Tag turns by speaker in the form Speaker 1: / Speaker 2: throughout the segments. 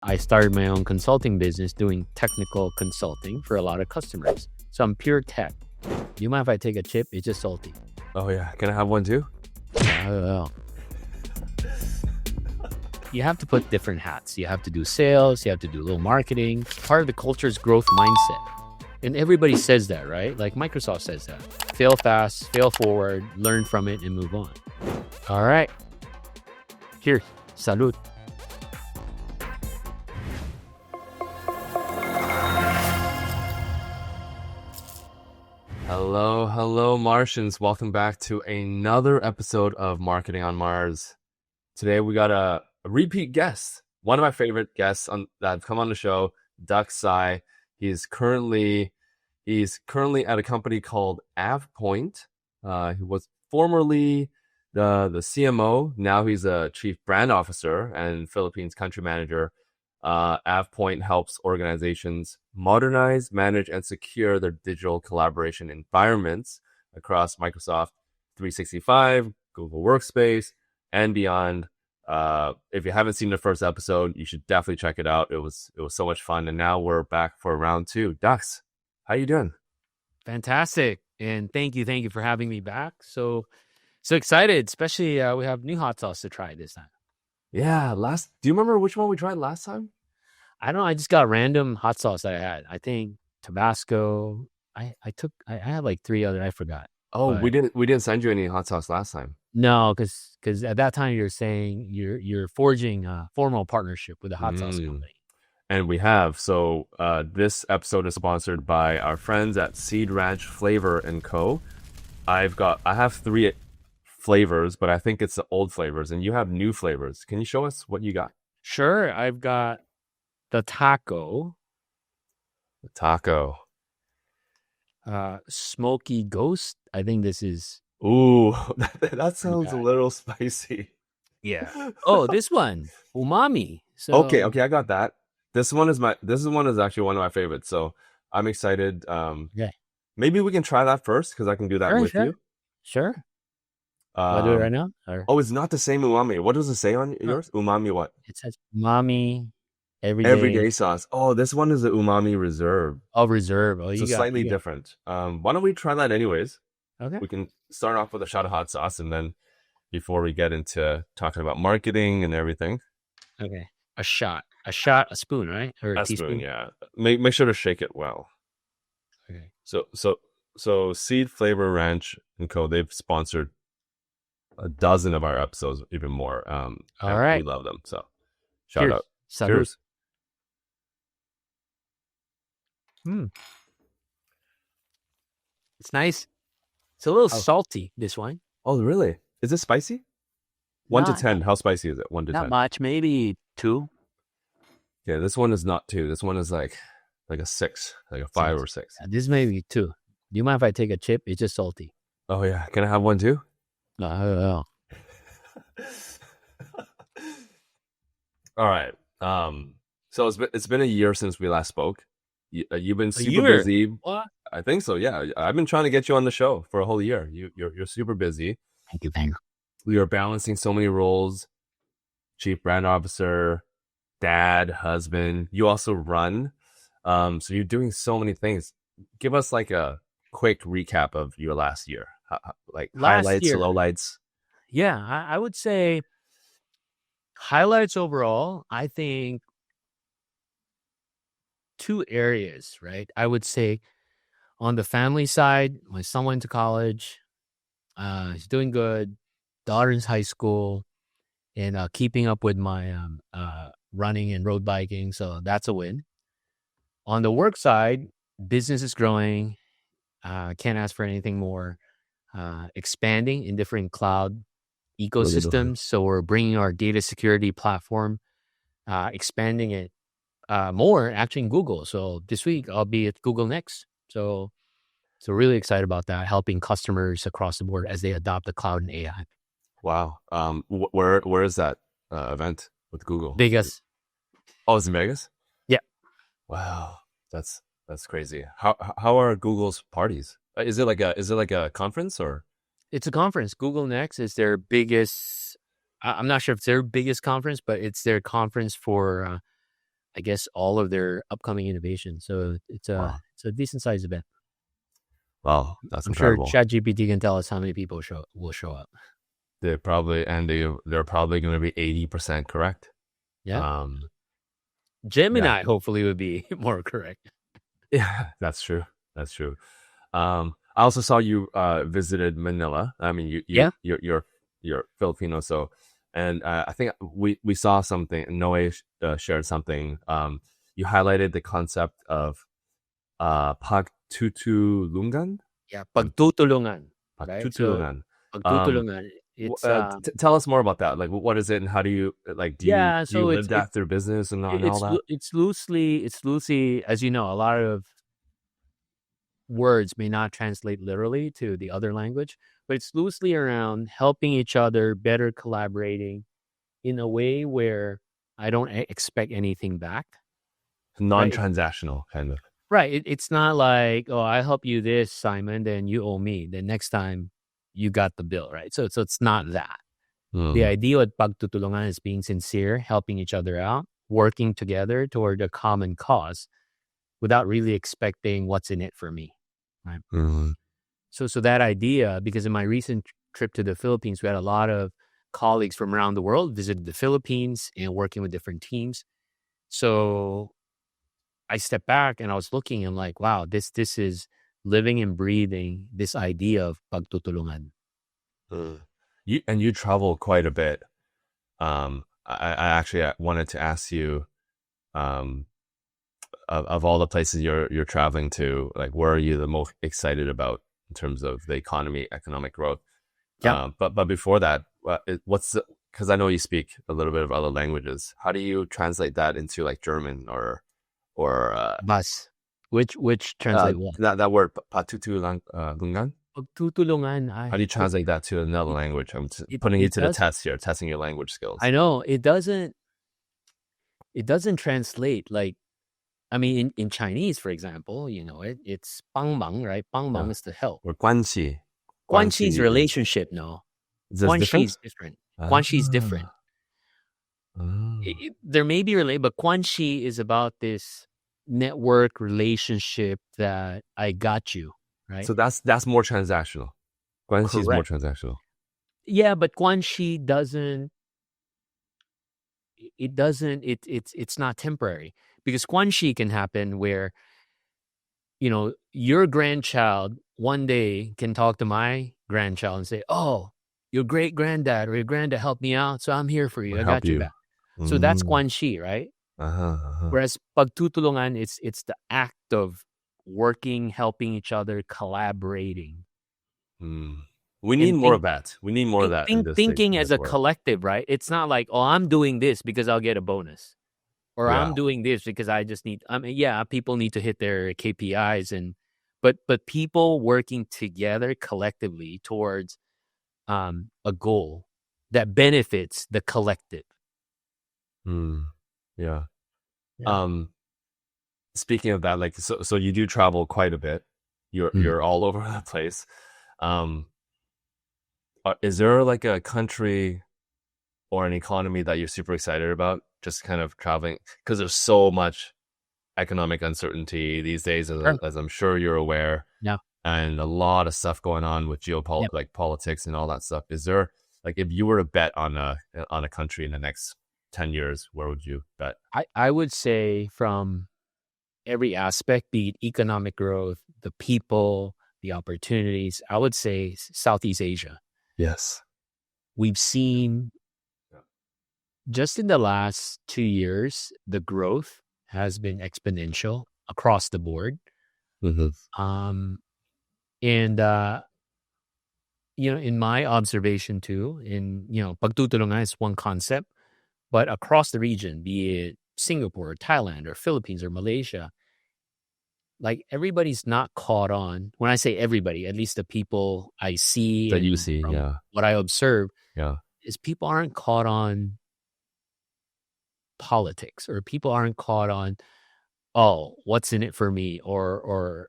Speaker 1: I started my own consulting business doing technical consulting for a lot of customers. So I'm pure tech. Do you mind if I take a chip? It's just salty.
Speaker 2: Oh yeah, can I have one too?
Speaker 1: Oh. You have to put different hats. You have to do sales. You have to do a little marketing. Part of the culture is growth mindset. And everybody says that, right? Like Microsoft says that. Fail fast, fail forward, learn from it, and move on. All right. Cheers. Salud.
Speaker 2: Hello, Martians. Welcome back to another episode of Marketing on Mars. Today we got a repeat guest, one of my favorite guests that have come on the show, Dux Sy. He's currently at a company called AvePoint. He was formerly the CMO. Now he's a chief brand officer and Philippines country manager. AvePoint helps organizations modernize, manage, and secure their digital collaboration environments across Microsoft 365, Google Workspace, and beyond. If you haven't seen the first episode, you should definitely check it out. It was so much fun, and now we're back for round two. Dux, how you doing?
Speaker 1: Fantastic. And thank you for having me back. So excited, especially we have new hot sauce to try this time.
Speaker 2: Yeah, do you remember which one we tried last time?
Speaker 1: I don't know. I just got random hot sauce that I had. I think Tabasco. I had like three other. I forgot.
Speaker 2: Oh, but we didn't send you any hot sauce last time.
Speaker 1: No, because at that time you're saying you're forging a formal partnership with a hot sauce company.
Speaker 2: And we have. So this episode is sponsored by our friends at Seed Ranch Flavor & Co. I have three flavors, but I think it's the old flavors, and you have new flavors. Can you show us what you got?
Speaker 1: Sure. I've got the taco. Smoky Ghost. I think this is.
Speaker 2: Ooh, that sounds a little spicy.
Speaker 1: Yeah. Oh, this one, umami. So
Speaker 2: okay, I got that. This one is actually one of my favorites. So I'm excited.
Speaker 1: Okay.
Speaker 2: Maybe we can try that first because I can do that with you.
Speaker 1: Sure. I'll do it right now. Or?
Speaker 2: Oh, it's not the same umami. What does it say on yours? Umami what?
Speaker 1: It says umami
Speaker 2: everyday sauce. Oh, this one is the umami reserve.
Speaker 1: Oh, reserve. Oh,
Speaker 2: so slightly different. Why don't we try that anyways?
Speaker 1: Okay.
Speaker 2: We can start off with a shot of hot sauce, and then before we get into talking about marketing and everything.
Speaker 1: Okay. A shot, a spoon, right? Or a teaspoon?
Speaker 2: Spoon, yeah. Make sure to shake it well.
Speaker 1: Okay.
Speaker 2: So Seed Flavor Ranch & Co. They've sponsored a dozen of our episodes, even more.
Speaker 1: All right.
Speaker 2: We love them. So shout out.
Speaker 1: Salud.
Speaker 2: Cheers.
Speaker 1: It's nice. It's a little salty, this one.
Speaker 2: Oh, really? Is it spicy? 1 to 10. How spicy is it? 1 to 10.
Speaker 1: Not much. Maybe 2.
Speaker 2: Yeah, this one is not 2. This one is like a 6, like a 5 or 6.
Speaker 1: This may be 2. Do you mind if I take a chip? It's just salty.
Speaker 2: Oh, yeah. Can I have one too?
Speaker 1: No.
Speaker 2: All right. So it's been a year since we last spoke. You've been super busy.
Speaker 1: What?
Speaker 2: I think so. Yeah, I've been trying to get you on the show for a whole year. You're super busy.
Speaker 1: Thank you.
Speaker 2: We are balancing so many roles: chief brand officer, dad, husband. You also run. So you're doing so many things. Give us like a quick recap of your last year, like highlights, lowlights.
Speaker 1: Yeah, I would say highlights overall. I think 2 areas, right? I would say on the family side, my son went to college. He's doing good. Daughter's high school, and keeping up with my running and road biking. So that's a win. On the work side, business is growing. Can't ask for anything more. Expanding in different cloud ecosystems. So we're bringing our data security platform, expanding it more actually in Google. So this week I'll be at Google Next. So really excited about that, helping customers across the board as they adopt the cloud and AI.
Speaker 2: Wow. Where is that event with Google?
Speaker 1: Vegas.
Speaker 2: Oh, it's in Vegas?
Speaker 1: Yeah.
Speaker 2: Wow. That's crazy. How are Google's parties? Is it like a conference or?
Speaker 1: It's a conference. Google Next is their biggest. I'm not sure if it's their biggest conference, but it's their conference for I guess, all of their upcoming innovations. So it's
Speaker 2: Wow.
Speaker 1: a decent sized event.
Speaker 2: Wow, that's
Speaker 1: I'm sure
Speaker 2: incredible.
Speaker 1: ChatGPT can tell us how many people will show up.
Speaker 2: They're probably going to be 80% correct.
Speaker 1: Yeah.
Speaker 2: Yeah,
Speaker 1: Gemini hopefully would be more correct.
Speaker 2: yeah, that's true. That's true. I also saw you visited Manila. I mean,
Speaker 1: Yeah.
Speaker 2: you're Filipino, so and I think we saw something. Noe shared something. You highlighted the concept of Pagtutulungan.
Speaker 1: Yeah.
Speaker 2: Um,
Speaker 1: Pagtutulungan. Right. So
Speaker 2: Pagtutulungan. Um,
Speaker 1: pagtutulungan, it's
Speaker 2: tell us more about that. Like, what is it, and how do you like?
Speaker 1: yeah,
Speaker 2: Do you
Speaker 1: so
Speaker 2: live that through business and all that?
Speaker 1: it's loosely, as you know, a lot of words may not translate literally to the other language, but it's loosely around helping each other, better collaborating in a way where I don't expect anything back. Right.
Speaker 2: Non-transactional kind of.
Speaker 1: Right. It's not like, oh, I help you this, Simon, then you owe me. Then next time you got the bill, right? So it's not that. The
Speaker 2: Mm,
Speaker 1: idea with pagtutulungan is being sincere, helping each other out, working together toward a common cause without really expecting what's in it for me. Right.
Speaker 2: mm,
Speaker 1: So that idea, because in my recent trip to the Philippines, we had a lot of colleagues from around the world visited the Philippines and working with different teams. So I stepped back and I was looking and like, wow, this is living and breathing this idea of pagtutulungan.
Speaker 2: mm. You travel quite a bit. I actually wanted to ask you, um, of all the places you're traveling to, like where are you the most excited about in terms of the economic growth?
Speaker 1: Yeah.
Speaker 2: But before that, what's because I know you speak a little bit of other languages. How do you translate that into like German or
Speaker 1: Bus. Which translate what?
Speaker 2: that word lungan?
Speaker 1: Pagtutulungan.
Speaker 2: How do you translate that to another language? I'm putting you
Speaker 1: It
Speaker 2: to the
Speaker 1: does.
Speaker 2: test here, testing your language
Speaker 1: I
Speaker 2: skills.
Speaker 1: know it doesn't translate like, I mean, in Chinese, for example, it's 帮忙, right? 帮忙
Speaker 2: Yeah.
Speaker 1: is to help.
Speaker 2: Or guanxi.
Speaker 1: 关系 is
Speaker 2: Guanxi is
Speaker 1: relationship, no.
Speaker 2: this
Speaker 1: 关系
Speaker 2: different?
Speaker 1: is different.
Speaker 2: Ah.
Speaker 1: 关系is different.
Speaker 2: Ah.
Speaker 1: There may be related, but 关系 is about this network relationship that I got you, right?
Speaker 2: So that's more transactional. Guanxi is more
Speaker 1: Correct.
Speaker 2: transactional.
Speaker 1: Yeah, but 关系 it's not temporary, because 关系 can happen where, your grandchild one day can talk to my grandchild and say, oh, your great granddad or your granddad helped me out, so I'm here for you.
Speaker 2: Or
Speaker 1: I
Speaker 2: help
Speaker 1: got you
Speaker 2: you.
Speaker 1: back. So that's
Speaker 2: Mm.
Speaker 1: 关系, right?
Speaker 2: Uh-huh, uh-huh.
Speaker 1: Whereas pagtutulungan, it's the act of working, helping each other, collaborating.
Speaker 2: Mm. We need
Speaker 1: And
Speaker 2: more of that. We need more of that in
Speaker 1: thinking
Speaker 2: in
Speaker 1: as
Speaker 2: this
Speaker 1: a
Speaker 2: world.
Speaker 1: collective, right? It's not like, oh, I'm doing this because I'll get a bonus. Or
Speaker 2: Yeah.
Speaker 1: I'm doing this because I just need, I mean, yeah, people need to hit their KPIs, but people working together collectively towards a goal that benefits the collective.
Speaker 2: Mm. Yeah.
Speaker 1: Yeah.
Speaker 2: Um, Speaking of that, like so you do travel quite a bit. You're all over the place. Um, is there like a country or an economy that you're super excited about? Just kind of traveling because there's so much economic uncertainty these days,
Speaker 1: Sure.
Speaker 2: as I'm sure you're aware,
Speaker 1: Yeah.
Speaker 2: and a lot of stuff going on with
Speaker 1: Yep.
Speaker 2: like politics and all that stuff. Is there like if you were to bet on a country in the next 10 years, where would you bet?
Speaker 1: I would say from every aspect, be it economic growth, the people, the opportunities, I would say Southeast Asia.
Speaker 2: Yes.
Speaker 1: We've seen just in the last 2 years, the growth has been exponential across the board.
Speaker 2: Mm-hmm.
Speaker 1: And in my observation too, pagtutulungan is one concept, but across the region, be it Singapore, or Thailand, or Philippines, or Malaysia, like everybody's not caught on. When I say everybody, at least the people I see
Speaker 2: That you
Speaker 1: and
Speaker 2: see,
Speaker 1: from
Speaker 2: yeah,
Speaker 1: what I observe,
Speaker 2: yeah.
Speaker 1: is people aren't caught on politics, or people aren't caught on, oh, what's in it for me, or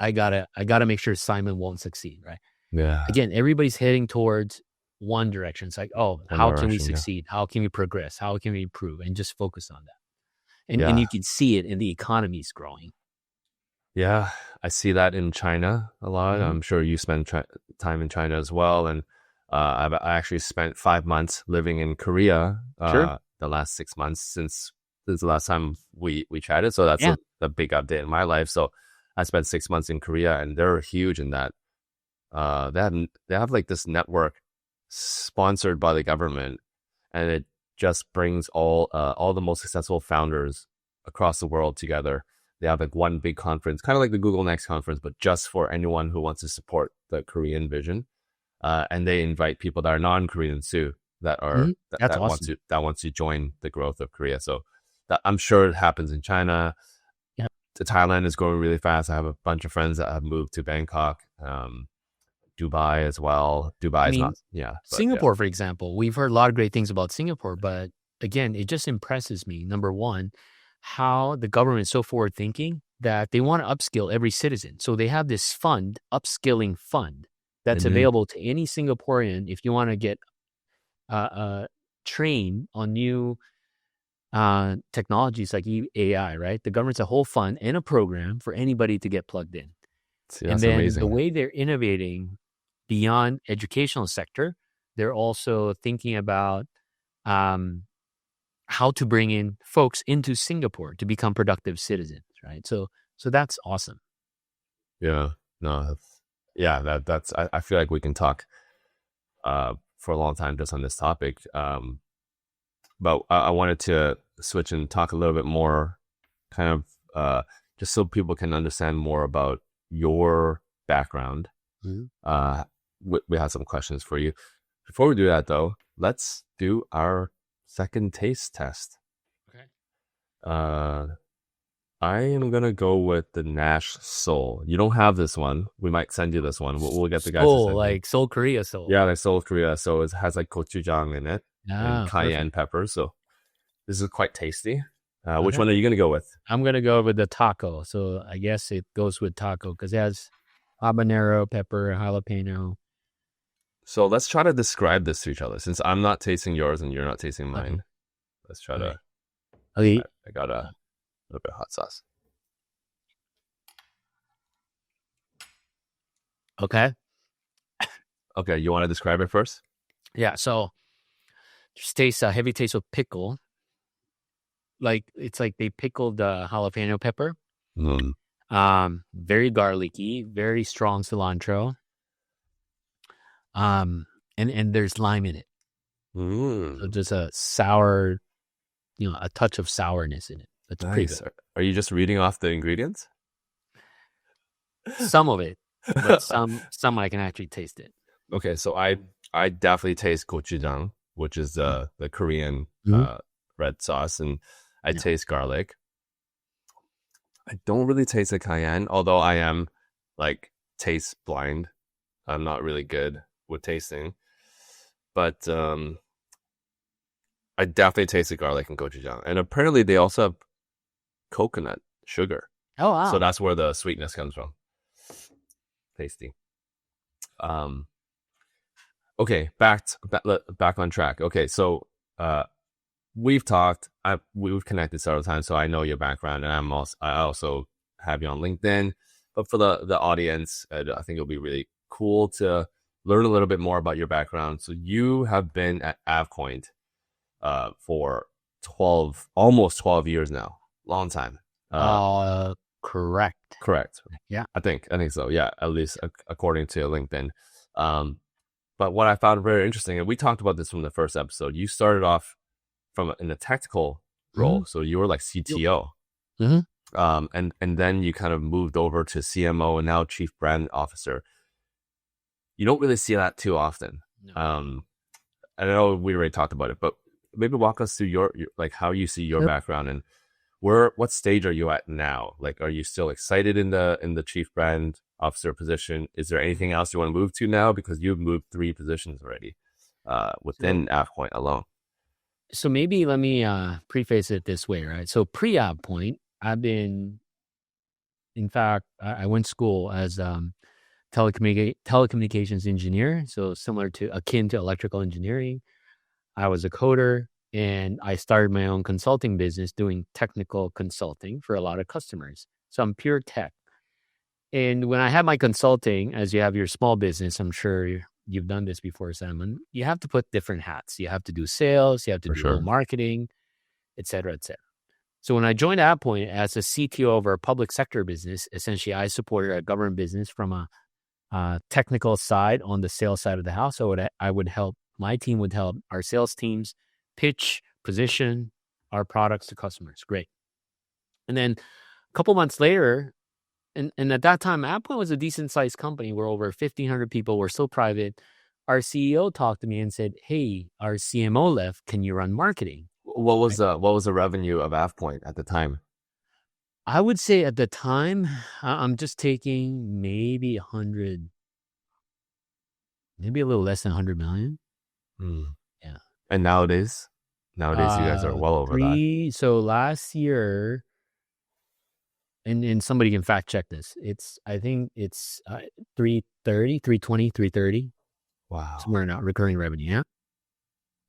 Speaker 1: I gotta make sure Simon won't succeed, right?
Speaker 2: Yeah.
Speaker 1: Again, everybody's heading towards one direction. It's like, oh,
Speaker 2: One
Speaker 1: how can we
Speaker 2: direction, yeah.
Speaker 1: succeed? How can we progress? How can we improve? And just focus on that. and you can see it in the economies growing.
Speaker 2: Yeah, I see that in China a lot.
Speaker 1: Mhm.
Speaker 2: I'm sure you spend time in China as well. And I actually spent 5 months living in Korea
Speaker 1: Sure.
Speaker 2: the last 6 months since the last time we chatted. So that's
Speaker 1: Yeah.
Speaker 2: a big update in my life. So I spent 6 months in Korea, and they're huge in that. They have like this network sponsored by the government, and it just brings all the most successful founders across the world together. They have like one big conference, kind of like the Google Next conference, but just for anyone who wants to support the Korean vision. And they invite people that are non-Koreans too,
Speaker 1: Mhm. That's awesome.
Speaker 2: that wants to join the growth of Korea. So I'm sure it happens in China.
Speaker 1: Yeah.
Speaker 2: Thailand is growing really fast. I have a bunch of friends that have moved to Bangkok, Dubai as well.
Speaker 1: I
Speaker 2: Dubai is
Speaker 1: mean,
Speaker 2: not, yeah, but yeah.
Speaker 1: Singapore, for example, we've heard a lot of great things about Singapore, but again, it just impresses me, number one, how the government is so forward thinking that they want to upskill every citizen. So they have this fund, upskilling fund, that's
Speaker 2: Mhm.
Speaker 1: available to any Singaporean if you want to get trained on new technologies like AI, right? The government's a whole fund and a program for anybody to get plugged in.
Speaker 2: See,
Speaker 1: And
Speaker 2: that's
Speaker 1: then the
Speaker 2: amazing.
Speaker 1: way they're innovating beyond educational sector, they're also thinking about how to bring in folks into Singapore to become productive citizens, right? So that's awesome.
Speaker 2: Yeah, no, that's I feel like we can talk for a long time just on this topic. But I wanted to switch and talk a little bit more, kind of just so people can understand more about your background.
Speaker 1: Mhm.
Speaker 2: We have some questions for you. Before we do that, though, let's do our second taste test.
Speaker 1: Okay.
Speaker 2: I am gonna go with the Nash Soul. You don't have this one. We might send you this one. We'll get the guys to
Speaker 1: Seoul,
Speaker 2: send you.
Speaker 1: like Seoul, Korea, Seoul.
Speaker 2: Yeah, like Seoul, Korea. So it has like gochujang in it and
Speaker 1: Ah,
Speaker 2: cayenne
Speaker 1: perfect.
Speaker 2: pepper. So this is quite tasty. Which
Speaker 1: Okay.
Speaker 2: one are you gonna go with?
Speaker 1: I'm gonna go with the taco. So I guess it goes with taco because it has habanero, pepper, jalapeno.
Speaker 2: So let's try to describe this to each other. Since I'm not tasting yours and you're not tasting
Speaker 1: Okay.
Speaker 2: mine, let's try
Speaker 1: Okay.
Speaker 2: to.
Speaker 1: Okay.
Speaker 2: I got a little bit of hot sauce.
Speaker 1: Okay.
Speaker 2: Okay, you want to describe it first?
Speaker 1: Yeah. So just taste a heavy taste of pickle. Like it's like they pickled the jalapeno pepper.
Speaker 2: Mm.
Speaker 1: Very garlicky, very strong cilantro. And there's lime in it. So
Speaker 2: Mm.
Speaker 1: just a sour, a touch of sourness in it. That's pretty
Speaker 2: Nice.
Speaker 1: good.
Speaker 2: Are you just reading off the ingredients?
Speaker 1: Some of it, but some I can actually taste it.
Speaker 2: Okay, so I definitely taste gochujang, which is the Korean
Speaker 1: Mhm.
Speaker 2: red sauce, and I
Speaker 1: Yeah.
Speaker 2: taste garlic. I don't really taste the cayenne, although I am like taste blind. I'm not really good with tasting, but I definitely taste the garlic and gochujang, and apparently they also have coconut sugar,
Speaker 1: Oh
Speaker 2: so
Speaker 1: wow.
Speaker 2: that's where the sweetness comes from. Tasty. Um, okay, back on track. Okay, so we've talked. We've connected several times, so I know your background, and I also have you on LinkedIn. But for the audience, I think it'll be really cool to learn a little bit more about your background. So you have been at AvePoint for almost 12 years now. Long time.
Speaker 1: Correct.
Speaker 2: Correct.
Speaker 1: Yeah.
Speaker 2: I think so. Yeah, at least according to LinkedIn. But what I found very interesting, and we talked about this from the first episode, you started off in a technical role,
Speaker 1: Mhm.
Speaker 2: so you were like CTO,
Speaker 1: Mhm.
Speaker 2: and then you kind of moved over to CMO and now Chief Brand Officer. You don't really see that too often.
Speaker 1: No.
Speaker 2: I know we already talked about it, but maybe walk us through your like how you see your
Speaker 1: Yep.
Speaker 2: background and what stage are you at now? Like, are you still excited in the Chief Brand Officer position? Is there anything else you want to move to now, because you've moved 3 positions already
Speaker 1: So
Speaker 2: within AvePoint alone?
Speaker 1: so maybe let me preface it this way, right? So pre-AvePoint, in fact, I went to school as telecommunications engineer, so akin to electrical engineering. I was a coder. And I started my own consulting business doing technical consulting for a lot of customers. So I'm pure tech. And when I had my consulting, as you have your small business, I'm sure you've done this before, Simon, you have to put different hats. You have to do sales, you have to
Speaker 2: For
Speaker 1: do a little
Speaker 2: sure.
Speaker 1: marketing, et cetera, et cetera. So when I joined AvePoint as a CTO of our public sector business, essentially I supported a government business from a technical side on the sales side of the house. So my team would help our sales teams pitch, position our products to customers. Great. And then a couple months later, and at that time, AvePoint was a decent sized company. We're over 1,500 people. We're still private. Our CEO talked to me and said, "Hey, our CMO left. Can you run marketing?"
Speaker 2: What was
Speaker 1: Right.
Speaker 2: what was the revenue of AvePoint at the time?
Speaker 1: I would say at the time, I'm just taking maybe maybe a little less than 100 million.
Speaker 2: Hmm.
Speaker 1: Yeah.
Speaker 2: And nowadays you guys are well over that.
Speaker 1: So last year, and somebody can fact check this. I think it's 330, 320, 330,
Speaker 2: Wow.
Speaker 1: somewhere in that recurring revenue. Yeah.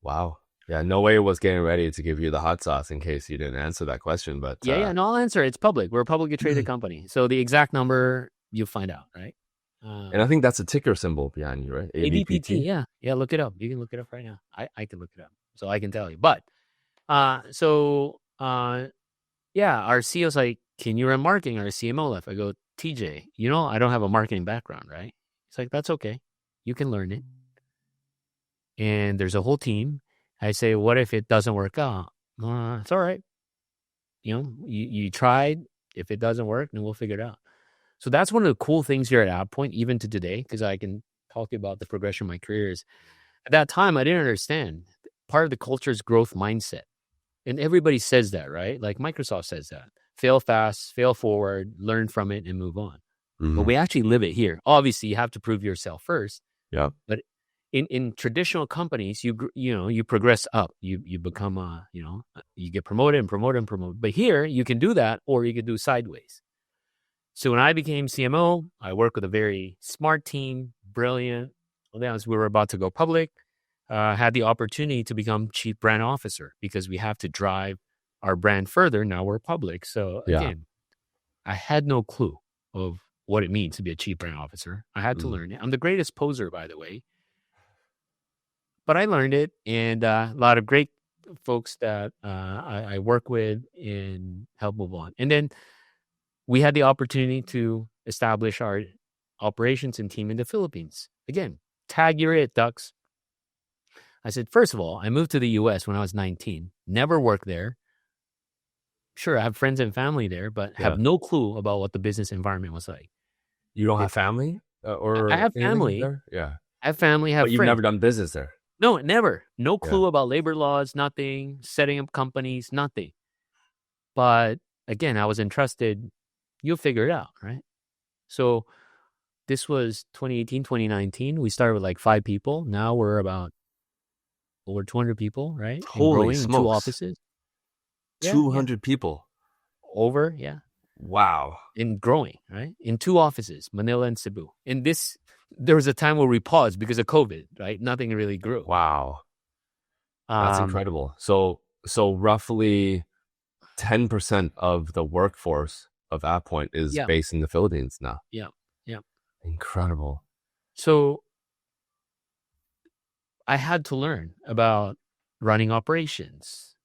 Speaker 2: Wow. Yeah, no way was getting ready to give you the hot sauce in case you didn't answer that question, but
Speaker 1: Yeah. No, I'll answer. It's public. We're a publicly traded company. So the exact number you'll find out, right?
Speaker 2: and I think that's a ticker symbol behind you, right?
Speaker 1: AVPT.
Speaker 2: AVPT.
Speaker 1: Yeah. Yeah. Look it up. You can look it up right now. I can look it up. So I can tell you. But yeah, our CEO's like, "Can you run marketing?" Our CMO left. I go, "TJ, I don't have a marketing background, right?" He's like, "That's okay. You can learn it." And there's a whole team. I say, "What if it doesn't work out?" It's all right. You tried. If it doesn't work, then we'll figure it out. So that's one of the cool things here at AvePoint, even to today, because I can talk to you about the progression of my career. Is at that time, I didn't understand. Part of the culture is growth mindset. And everybody says that, right? Like Microsoft says that. Fail fast, fail forward, learn from it, and move on. But we actually live it here. Obviously, you have to prove yourself first.
Speaker 2: Yeah.
Speaker 1: But in traditional companies, you progress up. You become you get promoted and promoted and promoted. But here, you can do that, or you can do sideways. So when I became CMO, I worked with a very smart team, brilliant. Well, as we were about to go public, had the opportunity to become chief brand officer because we have to drive our brand further. Now we're public. So
Speaker 2: Yeah.
Speaker 1: again, I had no clue of what it means to be a chief brand officer. I had to learn it. I'm the greatest poser, by the way, but I learned it, and a lot of great folks that I work with and help move on. And then we had the opportunity to establish our operations and team in the Philippines. Again, tag you're it, Dux. I said, first of all, I moved to the US when I was 19, never worked there. Sure, I have friends and family there, but have no clue about what the business environment was like.
Speaker 2: You don't have family or
Speaker 1: I have
Speaker 2: anything
Speaker 1: family.
Speaker 2: there? Yeah.
Speaker 1: I have family, have
Speaker 2: But you've
Speaker 1: friends.
Speaker 2: never done business there.
Speaker 1: No, never. No clue
Speaker 2: Yeah.
Speaker 1: about labor laws, nothing, setting up companies, nothing. But again, I was entrusted, you'll figure it out, right? So this was 2018, 2019. We started with like 5 people. Now we're about over 200 people, right? And
Speaker 2: Holy
Speaker 1: growing in 2
Speaker 2: smokes.
Speaker 1: offices.
Speaker 2: 200 people.
Speaker 1: Over, yeah.
Speaker 2: Wow.
Speaker 1: And growing, right? In 2 offices, Manila and Cebu. And there was a time where we paused because of COVID, right? Nothing really grew.
Speaker 2: Wow. That's incredible. So roughly 10% of the workforce of AvePoint is based in the Philippines now.
Speaker 1: Yeah.
Speaker 2: Incredible.
Speaker 1: So I had to learn about running operations,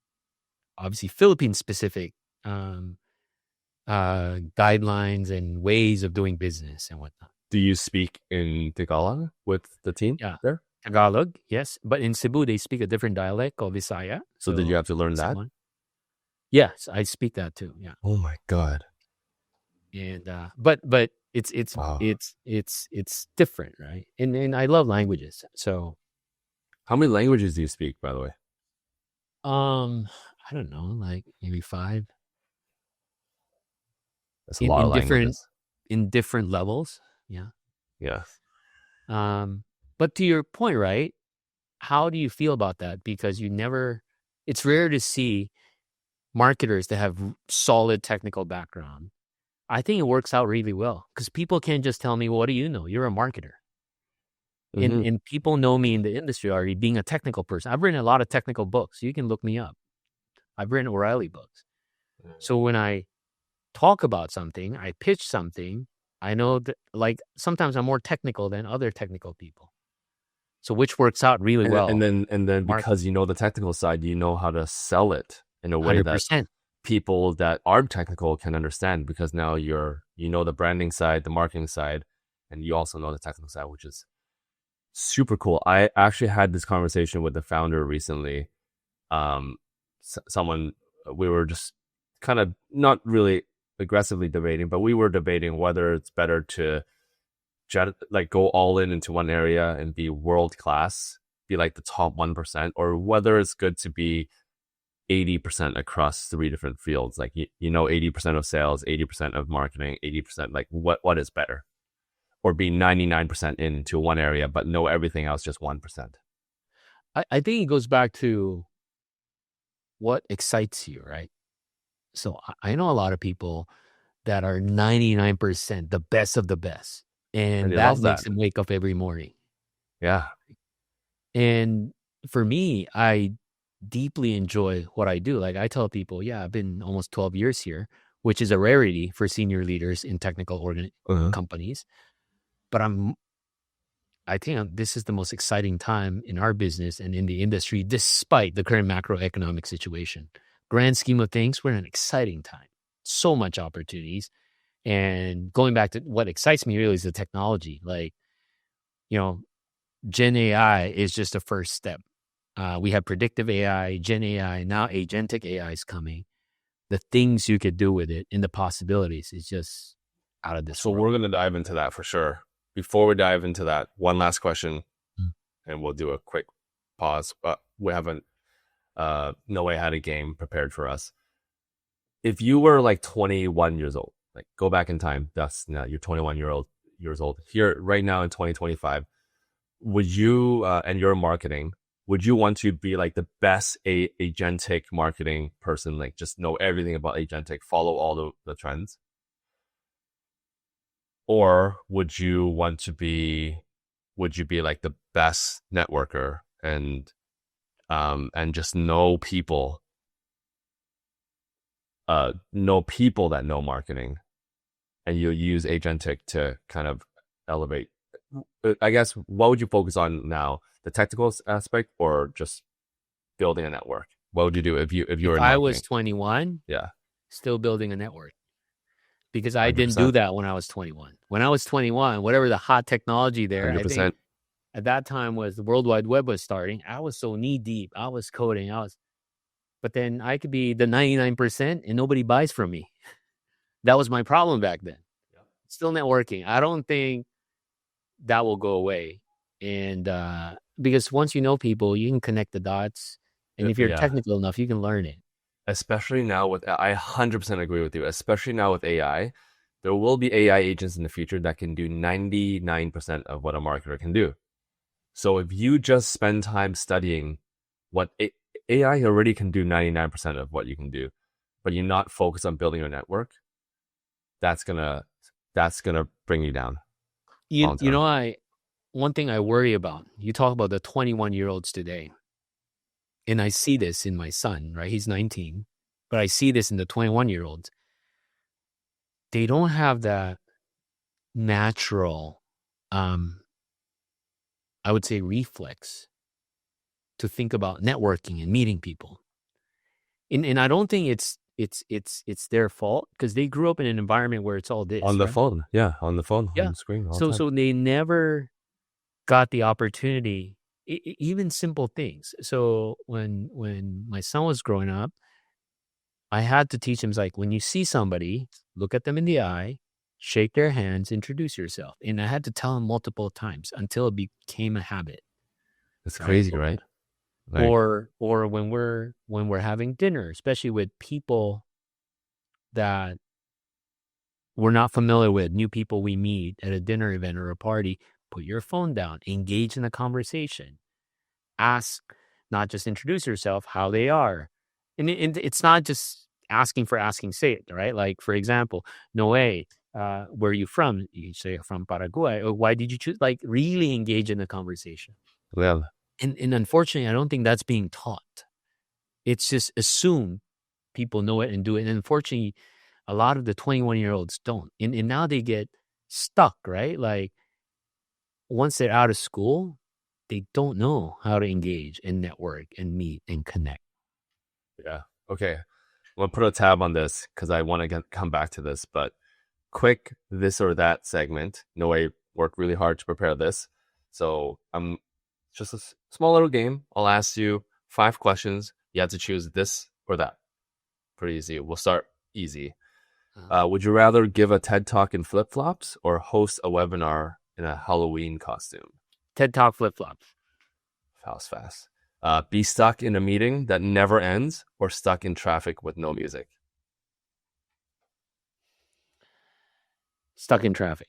Speaker 1: obviously Philippine specific guidelines and ways of doing business and whatnot.
Speaker 2: Do you speak in Tagalog with the team there?
Speaker 1: Tagalog, yes. But in Cebu, they speak a different dialect called Visaya.
Speaker 2: So did you have to learn that?
Speaker 1: Yes, I speak that too. Yeah.
Speaker 2: Oh my God.
Speaker 1: And but it's
Speaker 2: wow.
Speaker 1: it's different, right? And I love languages. So
Speaker 2: how many languages do you speak, by the way?
Speaker 1: I don't know, like maybe 5.
Speaker 2: That's a lot of languages.
Speaker 1: In different levels. Yeah.
Speaker 2: Yeah.
Speaker 1: But to your point, right? How do you feel about that? Because it's rare to see marketers that have solid technical background. I think it works out really well because people can't just tell me, well, what do you know? You're a marketer.
Speaker 2: Mm-hmm.
Speaker 1: And people know me in the industry already being a technical person. I've written a lot of technical books. You can look me up. I've written O'Reilly books. So when I talk about something, I pitch something, I know that like sometimes I'm more technical than other technical people. So which works out really
Speaker 2: And,
Speaker 1: well.
Speaker 2: and then
Speaker 1: Mark,
Speaker 2: because you know the technical side, you know how to sell it in a way that
Speaker 1: 100%.
Speaker 2: people that aren't technical can understand, because now you know the branding side, the marketing side, and you also know the technical side, which is super cool. I actually had this conversation with the founder recently. Someone, we were just kind of not really aggressively debating, but we were debating whether it's better to like go all in into one area and be world class, be like the top 1%, or whether it's good to be 80% across 3 different fields. Like, you know, 80% of sales, 80% of marketing, 80%, like what is better? Or be 99% into one area, but know everything else, just 1%.
Speaker 1: I think it goes back to what excites you, right? So I know a lot of people that are 99% the best of the best.
Speaker 2: And
Speaker 1: And
Speaker 2: they
Speaker 1: that
Speaker 2: love
Speaker 1: makes
Speaker 2: that.
Speaker 1: them wake up every morning.
Speaker 2: Yeah.
Speaker 1: And for me, I deeply enjoy what I do. Like I tell people, yeah, I've been almost 12 years here, which is a rarity for senior leaders in technical
Speaker 2: Uh-huh.
Speaker 1: companies. But I think this is the most exciting time in our business and in the industry, despite the current macroeconomic situation. Grand scheme of things, we're in an exciting time. So much opportunities. And going back to what excites me really is the technology. Like, you know, Gen AI is just a first step. We have predictive AI, Gen AI, now agentic AI is coming. The things you could do with it and the possibilities is just out of this
Speaker 2: So
Speaker 1: world.
Speaker 2: we're going to dive into that for sure. Before we dive into that, one last question,
Speaker 1: Mm.
Speaker 2: and we'll do a quick pause. But we haven't, no way had a game prepared for us. If you were like 21 years old, like go back in time, that's now you're 21 years old here right now in 2025. Would you, and your marketing, would you want to be like the best agentic marketing person, like just know everything about agentic, follow all the trends? Or would you be like the best networker and just know people that know marketing, and you use agentic to kind of elevate? I guess, what would you focus on now? The technical aspect or just building a network? What would you do if you were
Speaker 1: If
Speaker 2: in
Speaker 1: I was
Speaker 2: marketing?
Speaker 1: 21,
Speaker 2: Yeah,
Speaker 1: still building a network because I didn't do
Speaker 2: 100%.
Speaker 1: that when I was 21. When I was 21, whatever the hot technology there, I think
Speaker 2: 100%.
Speaker 1: at that time was the World Wide Web was starting. I was so knee deep. I was coding. But then I could be the 99% and nobody buys from me. That was my problem back then. Still networking. I don't think that will go away. And because once you know people, you can connect the dots. And if you're
Speaker 2: Yeah.
Speaker 1: technical enough, you can learn it.
Speaker 2: Especially now I 100% agree with you. Especially now with AI, there will be AI agents in the future that can do 99% of what a marketer can do. So if you just spend time studying what AI already can do 99% of what you can do, but you're not focused on building your network, that's gonna bring you down long
Speaker 1: You
Speaker 2: term.
Speaker 1: know, one thing I worry about, you talk about the 21-year-olds today, and I see this in my son, right? He's 19, but I see this in the 21-year-olds. They don't have that natural, I would say, reflex to think about networking and meeting people. And I don't think it's their fault because they grew up in an environment where it's all
Speaker 2: On
Speaker 1: this,
Speaker 2: the
Speaker 1: right?
Speaker 2: phone, yeah, on the phone, on
Speaker 1: Yeah.
Speaker 2: the screen all the
Speaker 1: So
Speaker 2: time.
Speaker 1: so they never got the opportunity, even simple things. So when my son was growing up, I had to teach him like when you see somebody, look at them in the eye, shake their hands, introduce yourself. And I had to tell him multiple times until it became a habit,
Speaker 2: It's
Speaker 1: right?
Speaker 2: crazy, right? Like,
Speaker 1: Or when we're having dinner, especially with people that we're not familiar with, new people we meet at a dinner event or a party, put your phone down, engage in a conversation, ask, not just introduce yourself, how they are. And it's not just asking for asking sake, right? Like, for example, Noe, where are you from? You say from Paraguay. Or why did you choose? Like really engage in the conversation.
Speaker 2: Yeah.
Speaker 1: And unfortunately, I don't think that's being taught. It's just assumed people know it and do it. And unfortunately, a lot of the 21-year-olds don't. And now they get stuck, right? Like once they're out of school, they don't know how to engage and network and meet and connect.
Speaker 2: Yeah. Okay. I'm going to put a tab on this because I want to come back to this, but quick this or that segment. No, I worked really hard to prepare this. So I'm just a small little game. I'll ask you 5 questions. You have to choose this or that. Pretty easy. We'll start easy. Would you rather give a TED Talk in flip-flops or host a webinar in a Halloween costume?
Speaker 1: TED Talk flip-flops.
Speaker 2: Fast. Be stuck in a meeting that never ends or stuck in traffic with no music?
Speaker 1: Stuck in traffic.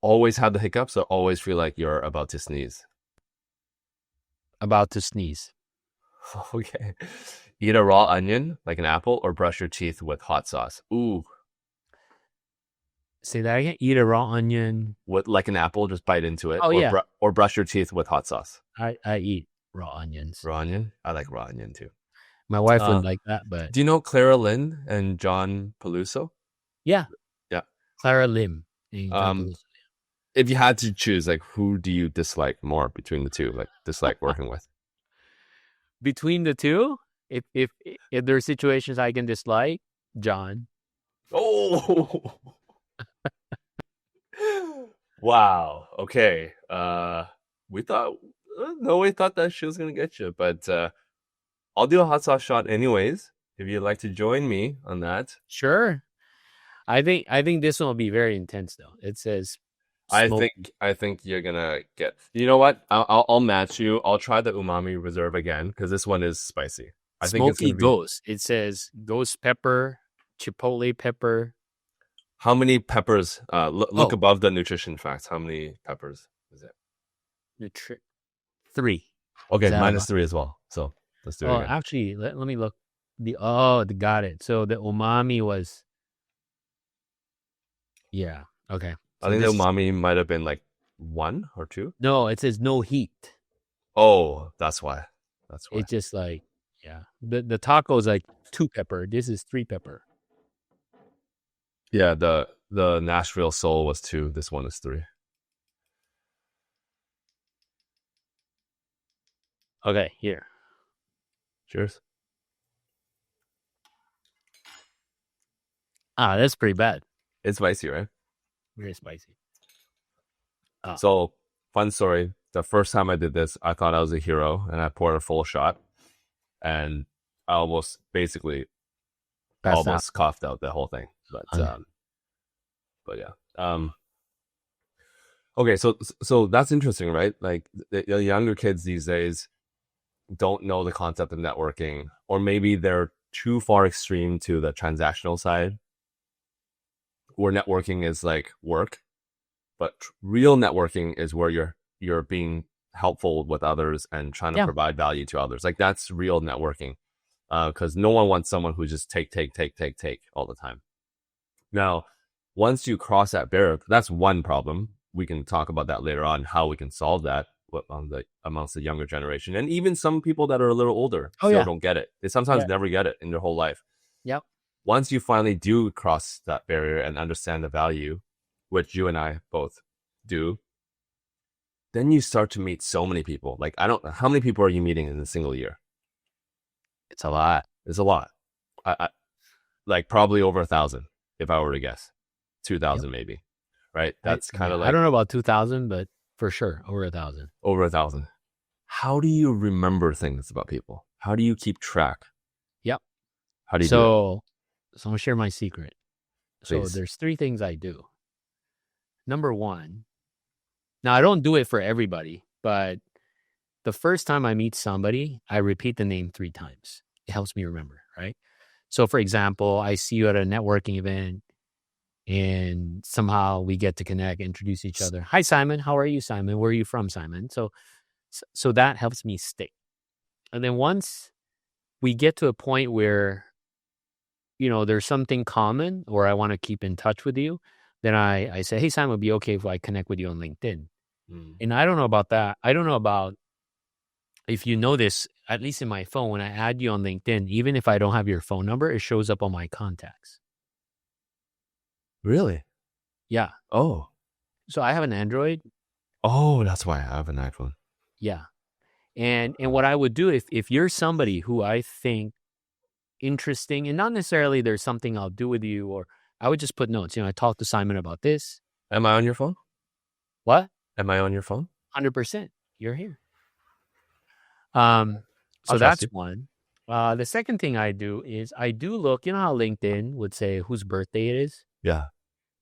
Speaker 2: Always have the hiccups or always feel like you're about to sneeze?
Speaker 1: About to sneeze.
Speaker 2: Okay. Eat a raw onion like an apple or brush your teeth with hot sauce? Ooh.
Speaker 1: Say that again. Eat a raw onion.
Speaker 2: With like an apple, just bite into it.
Speaker 1: Oh, yeah.
Speaker 2: Or brush your teeth with hot sauce?
Speaker 1: I eat raw onions.
Speaker 2: Raw onion? I like raw onion too.
Speaker 1: My wife wouldn't like that, but...
Speaker 2: Do you know Clara Lynn and John Peluso?
Speaker 1: Yeah.
Speaker 2: Yeah.
Speaker 1: Clara Lim. And
Speaker 2: if you had to choose, like, who do you dislike more between the two? Like, dislike working with?
Speaker 1: Between the two, if there are situations I can dislike, John.
Speaker 2: Oh, wow. Okay. We thought that she was gonna get you, but I'll do a hot sauce shot anyways. If you'd like to join me on that,
Speaker 1: sure. I think this one will be very intense though. It says.
Speaker 2: I think you're gonna get. You know what? I'll match you. I'll try the umami reserve again because this one is spicy. I think it's gonna be...
Speaker 1: ghost. It says ghost pepper, chipotle pepper.
Speaker 2: How many peppers? Look above the nutrition facts. How many peppers is it?
Speaker 1: 3.
Speaker 2: Okay, -3 as well. So let's do it again.
Speaker 1: Actually, let me look. Got it. So the umami was. Yeah. Okay.
Speaker 2: I think the umami might have been like 1 or 2.
Speaker 1: No, it says no heat.
Speaker 2: Oh, that's why.
Speaker 1: It's just like, yeah. The taco is like 2 pepper. This is 3 pepper.
Speaker 2: Yeah, the Nashville Soul was 2. This one is 3.
Speaker 1: Okay, here.
Speaker 2: Cheers.
Speaker 1: That's pretty bad.
Speaker 2: It's spicy, right?
Speaker 1: Very spicy.
Speaker 2: So, fun story. The first time I did this, I thought I was a hero, and I poured a full shot, and I almost coughed out the whole thing. But yeah. Okay, so that's interesting, right? Like the younger kids these days don't know the concept of networking, or maybe they're too far extreme to the transactional side, where networking is like work, but real networking is where you're being helpful with others and trying to provide value to others. Like that's real networking, because no one wants someone who just take all the time. Now, once you cross that barrier, that's one problem. We can talk about that later on, how we can solve that amongst the younger generation, and even some people that are a little older still don't get it. They sometimes never get it in their whole life.
Speaker 1: Yep. Once
Speaker 2: you finally do cross that barrier and understand the value, which you and I both do, then you start to meet so many people. Like, I don't know, how many people are you meeting in a single year?
Speaker 1: It's a lot.
Speaker 2: It's a lot. I like probably over 1,000, if I were to guess. 2,000 maybe, right? That's kind of like...
Speaker 1: I don't know about 2,000, but for sure, over 1,000.
Speaker 2: Over 1,000. How do you remember things about people? How do you keep track?
Speaker 1: Yep.
Speaker 2: How do you do it?
Speaker 1: So I'm going to share my secret.
Speaker 2: Please.
Speaker 1: So there's 3 things I do. Number 1, now I don't do it for everybody, but the first time I meet somebody, I repeat the name 3 times. It helps me remember, right? So for example, I see you at a networking event and somehow we get to connect, introduce each other. Hi, Simon. How are you, Simon? Where are you from, Simon? So that helps me stick. And then once we get to a point where there's something common or I want to keep in touch with you, then I say, hey, Simon, would be okay if I connect with you on LinkedIn. And I don't know about that. I don't know about if you know this, at least in my phone, when I add you on LinkedIn, even if I don't have your phone number, it shows up on my contacts.
Speaker 2: Really?
Speaker 1: Yeah.
Speaker 2: Oh.
Speaker 1: So I have an Android.
Speaker 2: Oh, that's why I have an iPhone.
Speaker 1: Yeah. And what I would do if you're somebody who I think interesting, and not necessarily there's something I'll do with you, or I would just put notes. I talked to Simon about this.
Speaker 2: Am I on your phone?
Speaker 1: What?
Speaker 2: Am I on your phone?
Speaker 1: 100%. You're here. So
Speaker 2: I'll
Speaker 1: that's
Speaker 2: trust you.
Speaker 1: one. The second thing I do is I do look, how LinkedIn would say whose birthday it is?
Speaker 2: Yeah.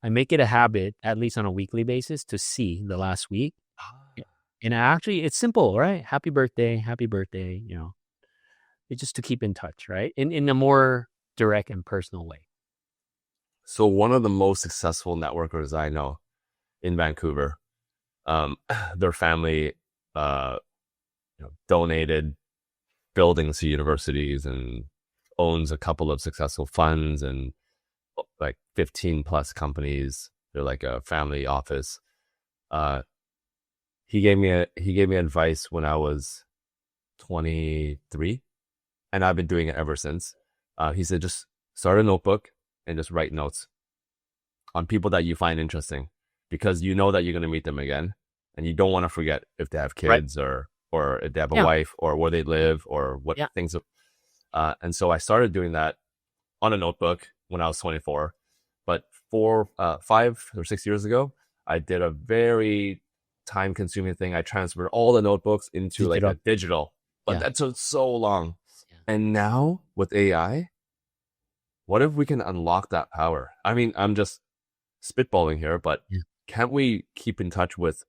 Speaker 1: I make it a habit, at least on a weekly basis, to see the last week. And actually, it's simple, right? Happy birthday. It's just to keep in touch, right? In a more direct and personal way.
Speaker 2: So one of the most successful networkers I know in Vancouver, their family donated buildings to universities and owns a couple of successful funds and like 15 plus companies. They're like a family office. He gave me advice when I was 23, and I've been doing it ever since. He said, just start a notebook and just write notes on people that you find interesting, because you know that you're going to meet them again, and you don't want to forget if they have kids, right, or if they have a wife, or where they live, or what things. And so I started doing that on a notebook when I was 24. But 5 or 6 years ago, I did a very time-consuming thing. I transferred all the notebooks into like a digital, but that took so long. And now with AI, what if we can unlock that power? I mean, I'm just spitballing here, but can't we keep in touch with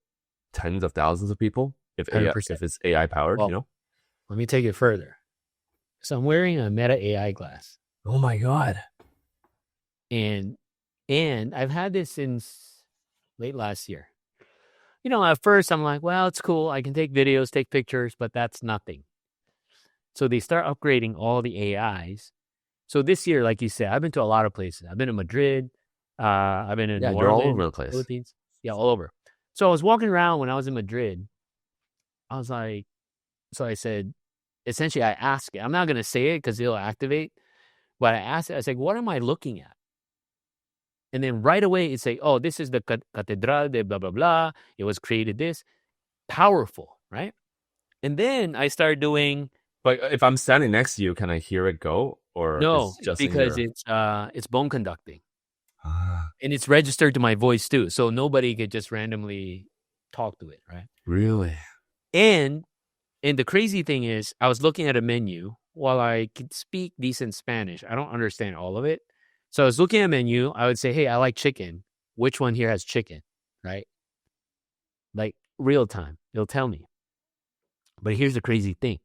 Speaker 2: tens of thousands of people if it's AI powered?
Speaker 1: Well, let me take it further. So I'm wearing a Meta AI glass.
Speaker 2: Oh my God.
Speaker 1: And I've had this since late last year. At first I'm like, well, it's cool. I can take videos, take pictures, but that's nothing. So they start upgrading all the AIs. So this year, like you said, I've been to a lot of places. I've been to Madrid. I've been in New Orleans,
Speaker 2: you're all over the place.
Speaker 1: Philippines. Yeah, all over. So I was walking around when I was in Madrid. I was like, so I said, essentially I asked it. I'm not going to say it because it'll activate. But I asked it, I said, what am I looking at? And then right away, it's like, oh, this is the Catedral de blah, blah, blah. It was created this. Powerful, right? And then I started doing...
Speaker 2: But if I'm standing next to you, can I hear it go? Or
Speaker 1: no,
Speaker 2: just
Speaker 1: because it's bone conducting. And it's registered to my voice too. So nobody could just randomly talk to it, right?
Speaker 2: Really?
Speaker 1: And the crazy thing is, I was looking at a menu. While I could speak decent Spanish, I don't understand all of it. So I was looking at a menu. I would say, hey, I like chicken. Which one here has chicken, right? Like real time. It'll tell me. But here's the crazy thing.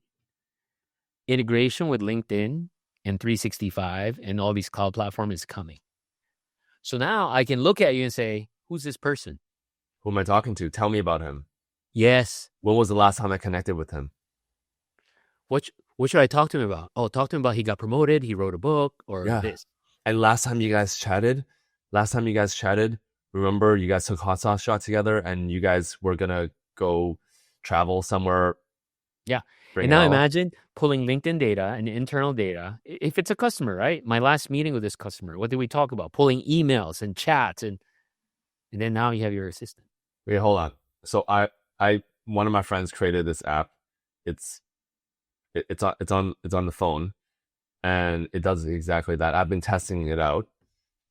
Speaker 1: Integration with LinkedIn and 365 and all these cloud platforms is coming. So now I can look at you and say, who's this person?
Speaker 2: Who am I talking to? Tell me about him.
Speaker 1: Yes.
Speaker 2: When was the last time I connected with him?
Speaker 1: What should I talk to him about? Oh, talk to him about he got promoted, he wrote a book, or this.
Speaker 2: And last time you guys chatted, remember you guys took hot sauce shot together and you guys were going to go travel somewhere.
Speaker 1: Yeah. And now imagine pulling LinkedIn data and internal data. If it's a customer, right? My last meeting with this customer, what did we talk about? Pulling emails and chats, and then now you have your assistant.
Speaker 2: Wait, hold on. So one of my friends created this app. It's on the phone, and it does exactly that. I've been testing it out.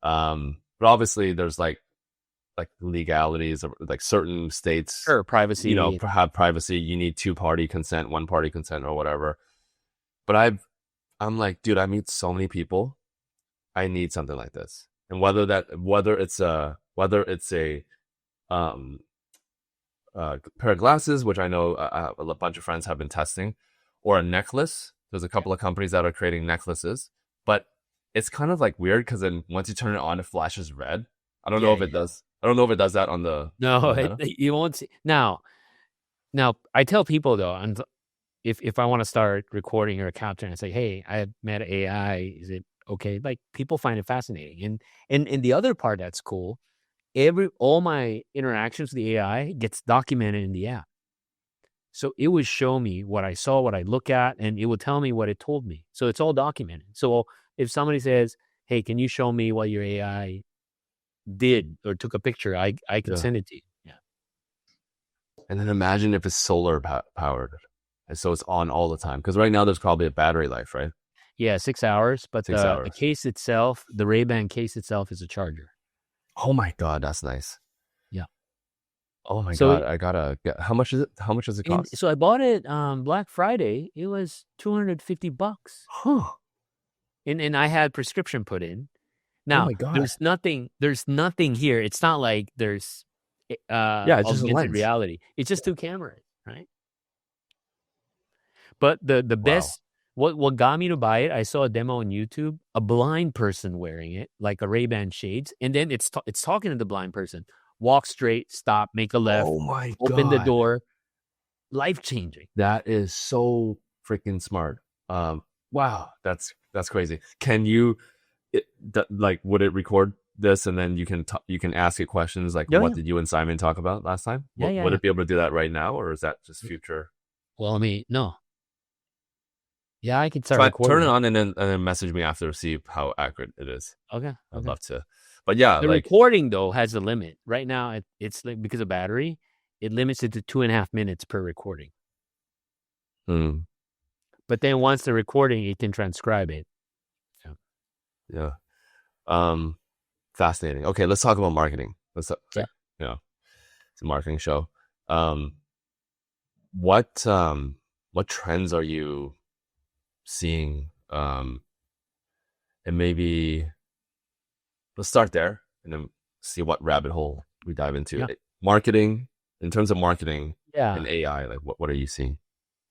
Speaker 2: But obviously there's like legalities of like certain states,
Speaker 1: privacy,
Speaker 2: have privacy. You need 2-party consent, 1-party consent, or whatever. But I'm like, dude, I meet so many people. I need something like this. And whether it's a pair of glasses, which I know a bunch of friends have been testing, or a necklace. There's a couple of companies that are creating necklaces, but it's kind of like weird because then once you turn it on, it flashes red. I don't know if it does. I don't know if it does that on the...
Speaker 1: No, you won't see. Now, I tell people, though, and if I want to start recording or capturing, I say, hey, I have Meta AI. Is it Okay, like people find it fascinating, and the other part that's cool, all my interactions with the AI gets documented in the app. So it would show me what I saw, what I look at, and it would tell me what it told me. So it's all documented. So if somebody says, "Hey, can you show me what your AI did or took a picture?" I can send it to you. Yeah.
Speaker 2: And then imagine if it's solar powered, and so it's on all the time. Because right now there's probably a battery life, right?
Speaker 1: Yeah, 6 hours. But
Speaker 2: 6 hours.
Speaker 1: the case itself, the Ray-Ban case itself, is a charger.
Speaker 2: Oh my god, that's nice.
Speaker 1: Yeah.
Speaker 2: Oh my god, I gotta get. How much is it? How much does it cost?
Speaker 1: So I bought it Black Friday. It was $250.
Speaker 2: Huh.
Speaker 1: And I had prescription put in.
Speaker 2: Oh
Speaker 1: Now
Speaker 2: my god.
Speaker 1: there's nothing here. It's not like there's
Speaker 2: it's just a
Speaker 1: augmented
Speaker 2: lens.
Speaker 1: reality. It's just 2 cameras, right? But the best, what got me to buy it, I saw a demo on YouTube, a blind person wearing it, like a Ray-Ban shades, and then it's talking to the blind person. Walk straight, stop, make a left.
Speaker 2: Oh my god.
Speaker 1: Open the door. Life-changing.
Speaker 2: That is so freaking smart. Wow, that's crazy. Can you would it record this and then you can ask it questions like what did you and Simon talk about last time? Would it be able to do that right now, or is that just future?
Speaker 1: Well, I mean, no. Yeah, I can start recording.
Speaker 2: Turn it on and then message me after to see how accurate it is.
Speaker 1: Okay.
Speaker 2: I'd love to. But yeah,
Speaker 1: the recording though has a limit. Right now, it's because of battery, it limits it to 2.5 minutes per recording. But then once the recording, it can transcribe it.
Speaker 2: Yeah. Fascinating. Okay, let's talk about marketing. It's a marketing show. What trends are you seeing? And maybe let's start there and then see what rabbit hole we dive into. Yeah. Marketing, in terms of marketing and AI, like what are you seeing?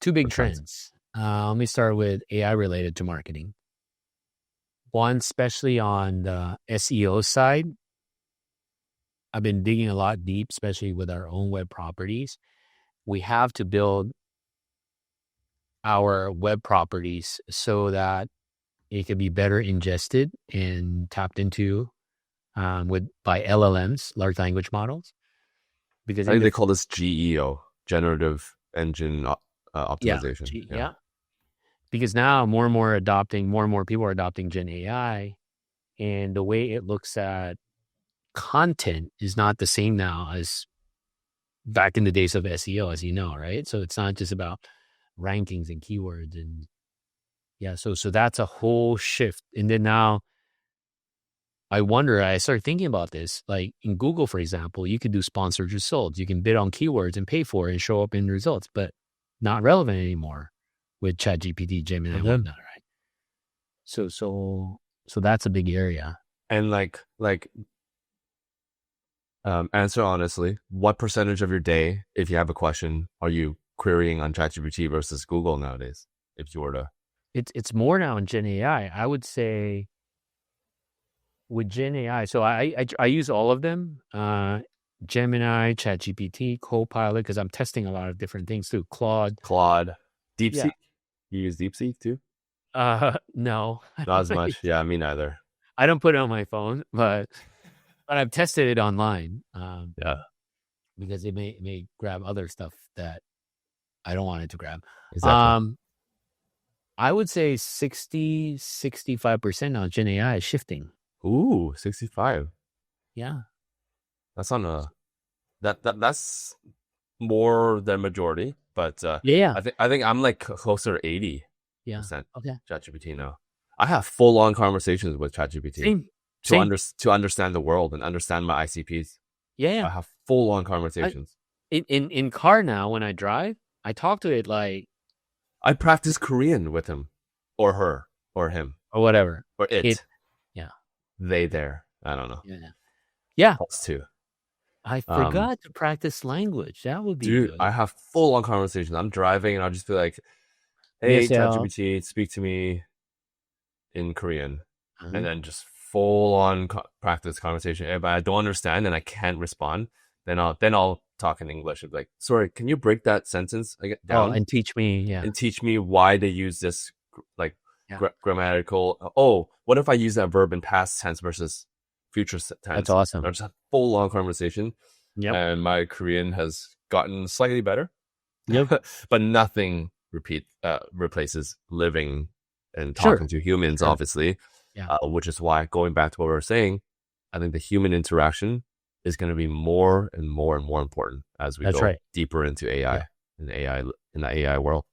Speaker 1: 2 big trends. Let me start with AI related to marketing. One, especially on the SEO side, I've been digging a lot deep, especially with our own web properties. We have to build our web properties so that it can be better ingested and tapped into by LLMs, large language models. Because
Speaker 2: I think they call this GEO, generative engine optimization.
Speaker 1: Yeah. Because now more and more people are adopting Gen AI, and the way it looks at content is not the same now as back in the days of SEO, as you know, right? So it's not just about rankings and keywords and so that's a whole shift. And then now I started thinking about this, like in Google, for example, you could do sponsored results. You can bid on keywords and pay for it and show up in the results, but not relevant anymore with ChatGPT, Gemini, and whatnot, right? So that's a big area.
Speaker 2: And answer honestly, what percentage of your day, if you have a question, are you querying on ChatGPT versus Google nowadays? If you were to,
Speaker 1: it's more now in Gen AI. I would say with Gen AI. So I use all of them. Gemini, ChatGPT, Copilot, because I'm testing a lot of different things too. Claude,
Speaker 2: DeepSeek. You use DeepSeek too?
Speaker 1: No,
Speaker 2: not as much. Yeah, me neither.
Speaker 1: I don't put it on my phone, but I've tested it online. Because it may grab other stuff that I don't want it to grab. Exactly. I would say 65% on Gen AI is shifting.
Speaker 2: Ooh, 65.
Speaker 1: Yeah.
Speaker 2: That's on a that's more than majority, but I think I'm like closer to 80%.
Speaker 1: Yeah. Okay.
Speaker 2: ChatGPT now. I have full-on conversations with ChatGPT to understand the world and understand my ICPs.
Speaker 1: Yeah.
Speaker 2: I have full-on conversations.
Speaker 1: In car now, when I drive, I talk to it like
Speaker 2: I practice Korean with him, or her, or him,
Speaker 1: or whatever,
Speaker 2: or it.
Speaker 1: Yeah.
Speaker 2: They there. I don't know.
Speaker 1: Yeah.
Speaker 2: Pulse too.
Speaker 1: I forgot to practice language. That would be
Speaker 2: good.
Speaker 1: Dude,
Speaker 2: I have full-on conversations. I'm driving and I'll just be like, hey, ChatGPT, speak to me in Korean. And then just full-on practice conversation. If I don't understand and I can't respond, then I'll talk in English. I'll be like, sorry, can you break that sentence down?
Speaker 1: And teach me,
Speaker 2: and teach me why they use this, like
Speaker 1: Yeah.
Speaker 2: grammatical. Oh, what if I use that verb in past tense versus future
Speaker 1: That's
Speaker 2: tense?
Speaker 1: awesome.
Speaker 2: Or just a full long conversation.
Speaker 1: Yep.
Speaker 2: And my Korean has gotten slightly better,
Speaker 1: Yep.
Speaker 2: but nothing replaces living and
Speaker 1: Sure.
Speaker 2: talking to humans,
Speaker 1: Sure.
Speaker 2: obviously.
Speaker 1: Yeah.
Speaker 2: Which is why, going back to what we were saying, I think the human interaction is going to be more and more and more important as we
Speaker 1: That's
Speaker 2: go
Speaker 1: right.
Speaker 2: deeper into
Speaker 1: Yeah.
Speaker 2: AI in the AI world.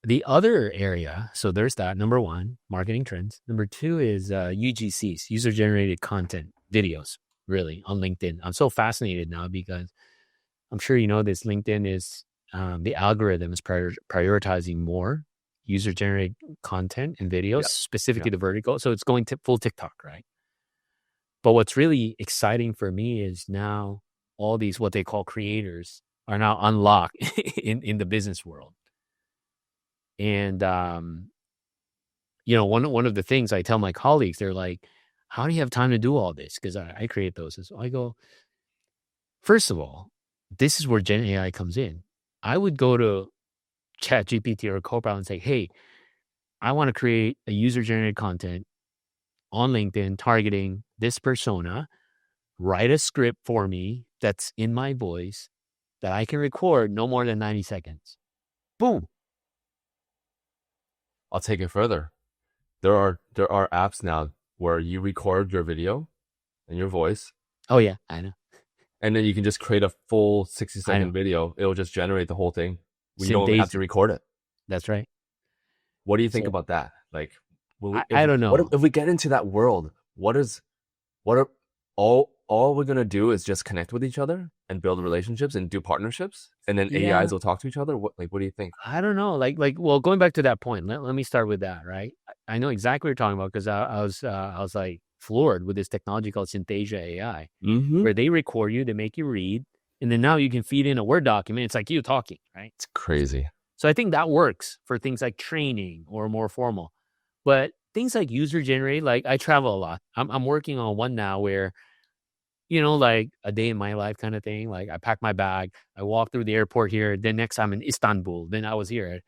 Speaker 1: The other area, so there's that. Number one, marketing trends. Number two is UGCs, user generated content videos, really, on LinkedIn. I'm so fascinated now because I'm sure you know this. LinkedIn is the algorithm is prioritizing more user generated content and videos,
Speaker 2: Yeah.
Speaker 1: specifically the vertical. So it's going to full TikTok, right? But what's really exciting for me is now all these what they call creators are now unlocked in the business world. And one of the things I tell my colleagues, they're like, "How do you have time to do all this?" Because I create those. So I go, first of all, this is where Gen AI comes in. I would go to Chat GPT or Copilot and say, "Hey, I want to create a user generated content on LinkedIn targeting this persona. Write a script for me that's in my voice that I can record no more than 90 seconds." Boom.
Speaker 2: I'll take it further. There are apps now where you record your video and your voice,
Speaker 1: Oh yeah, I know.
Speaker 2: and then you can just create a full 60
Speaker 1: I know.
Speaker 2: second video. It'll just generate the whole thing. You don't even have to
Speaker 1: Synthesis.
Speaker 2: record it.
Speaker 1: That's right.
Speaker 2: What do you think
Speaker 1: So
Speaker 2: about that? Like,
Speaker 1: I don't know.
Speaker 2: if we get into that world? What are all we're gonna do is just connect with each other and build relationships and do partnerships, and then
Speaker 1: Yeah,
Speaker 2: AIs will talk to each other. What do you think?
Speaker 1: I don't know. Well, going back to that point, let me start with that, right? I know exactly what you're talking about because I was like floored with this technology called Synthesia AI,
Speaker 2: Mm-hmm.
Speaker 1: where they record you, they make you read, and then now you can feed in a Word document. It's like you talking, right?
Speaker 2: It's crazy.
Speaker 1: So I think that works for things like training or more formal, but things like user generated, like I travel a lot. I'm working on one now where like a day in my life kind of thing. Like I pack my bag, I walk through the airport here. Then next I'm in Istanbul. Then I was here.